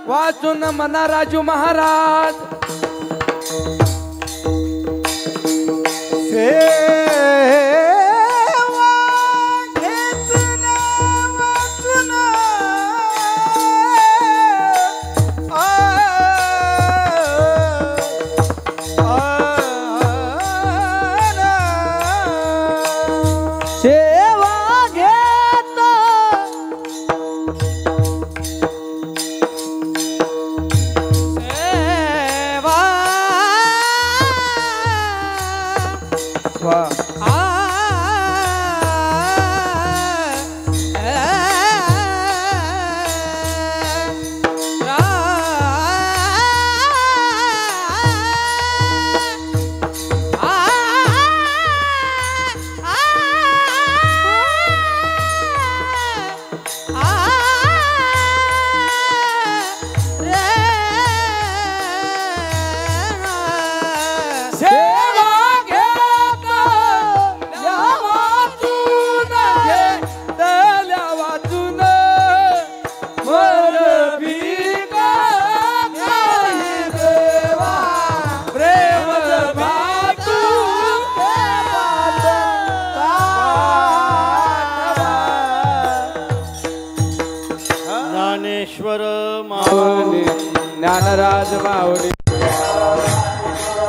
वाचून मना राजू महाराज सेवा घेतल्या वाचून सेवा घेत ज्ञानराज माऊली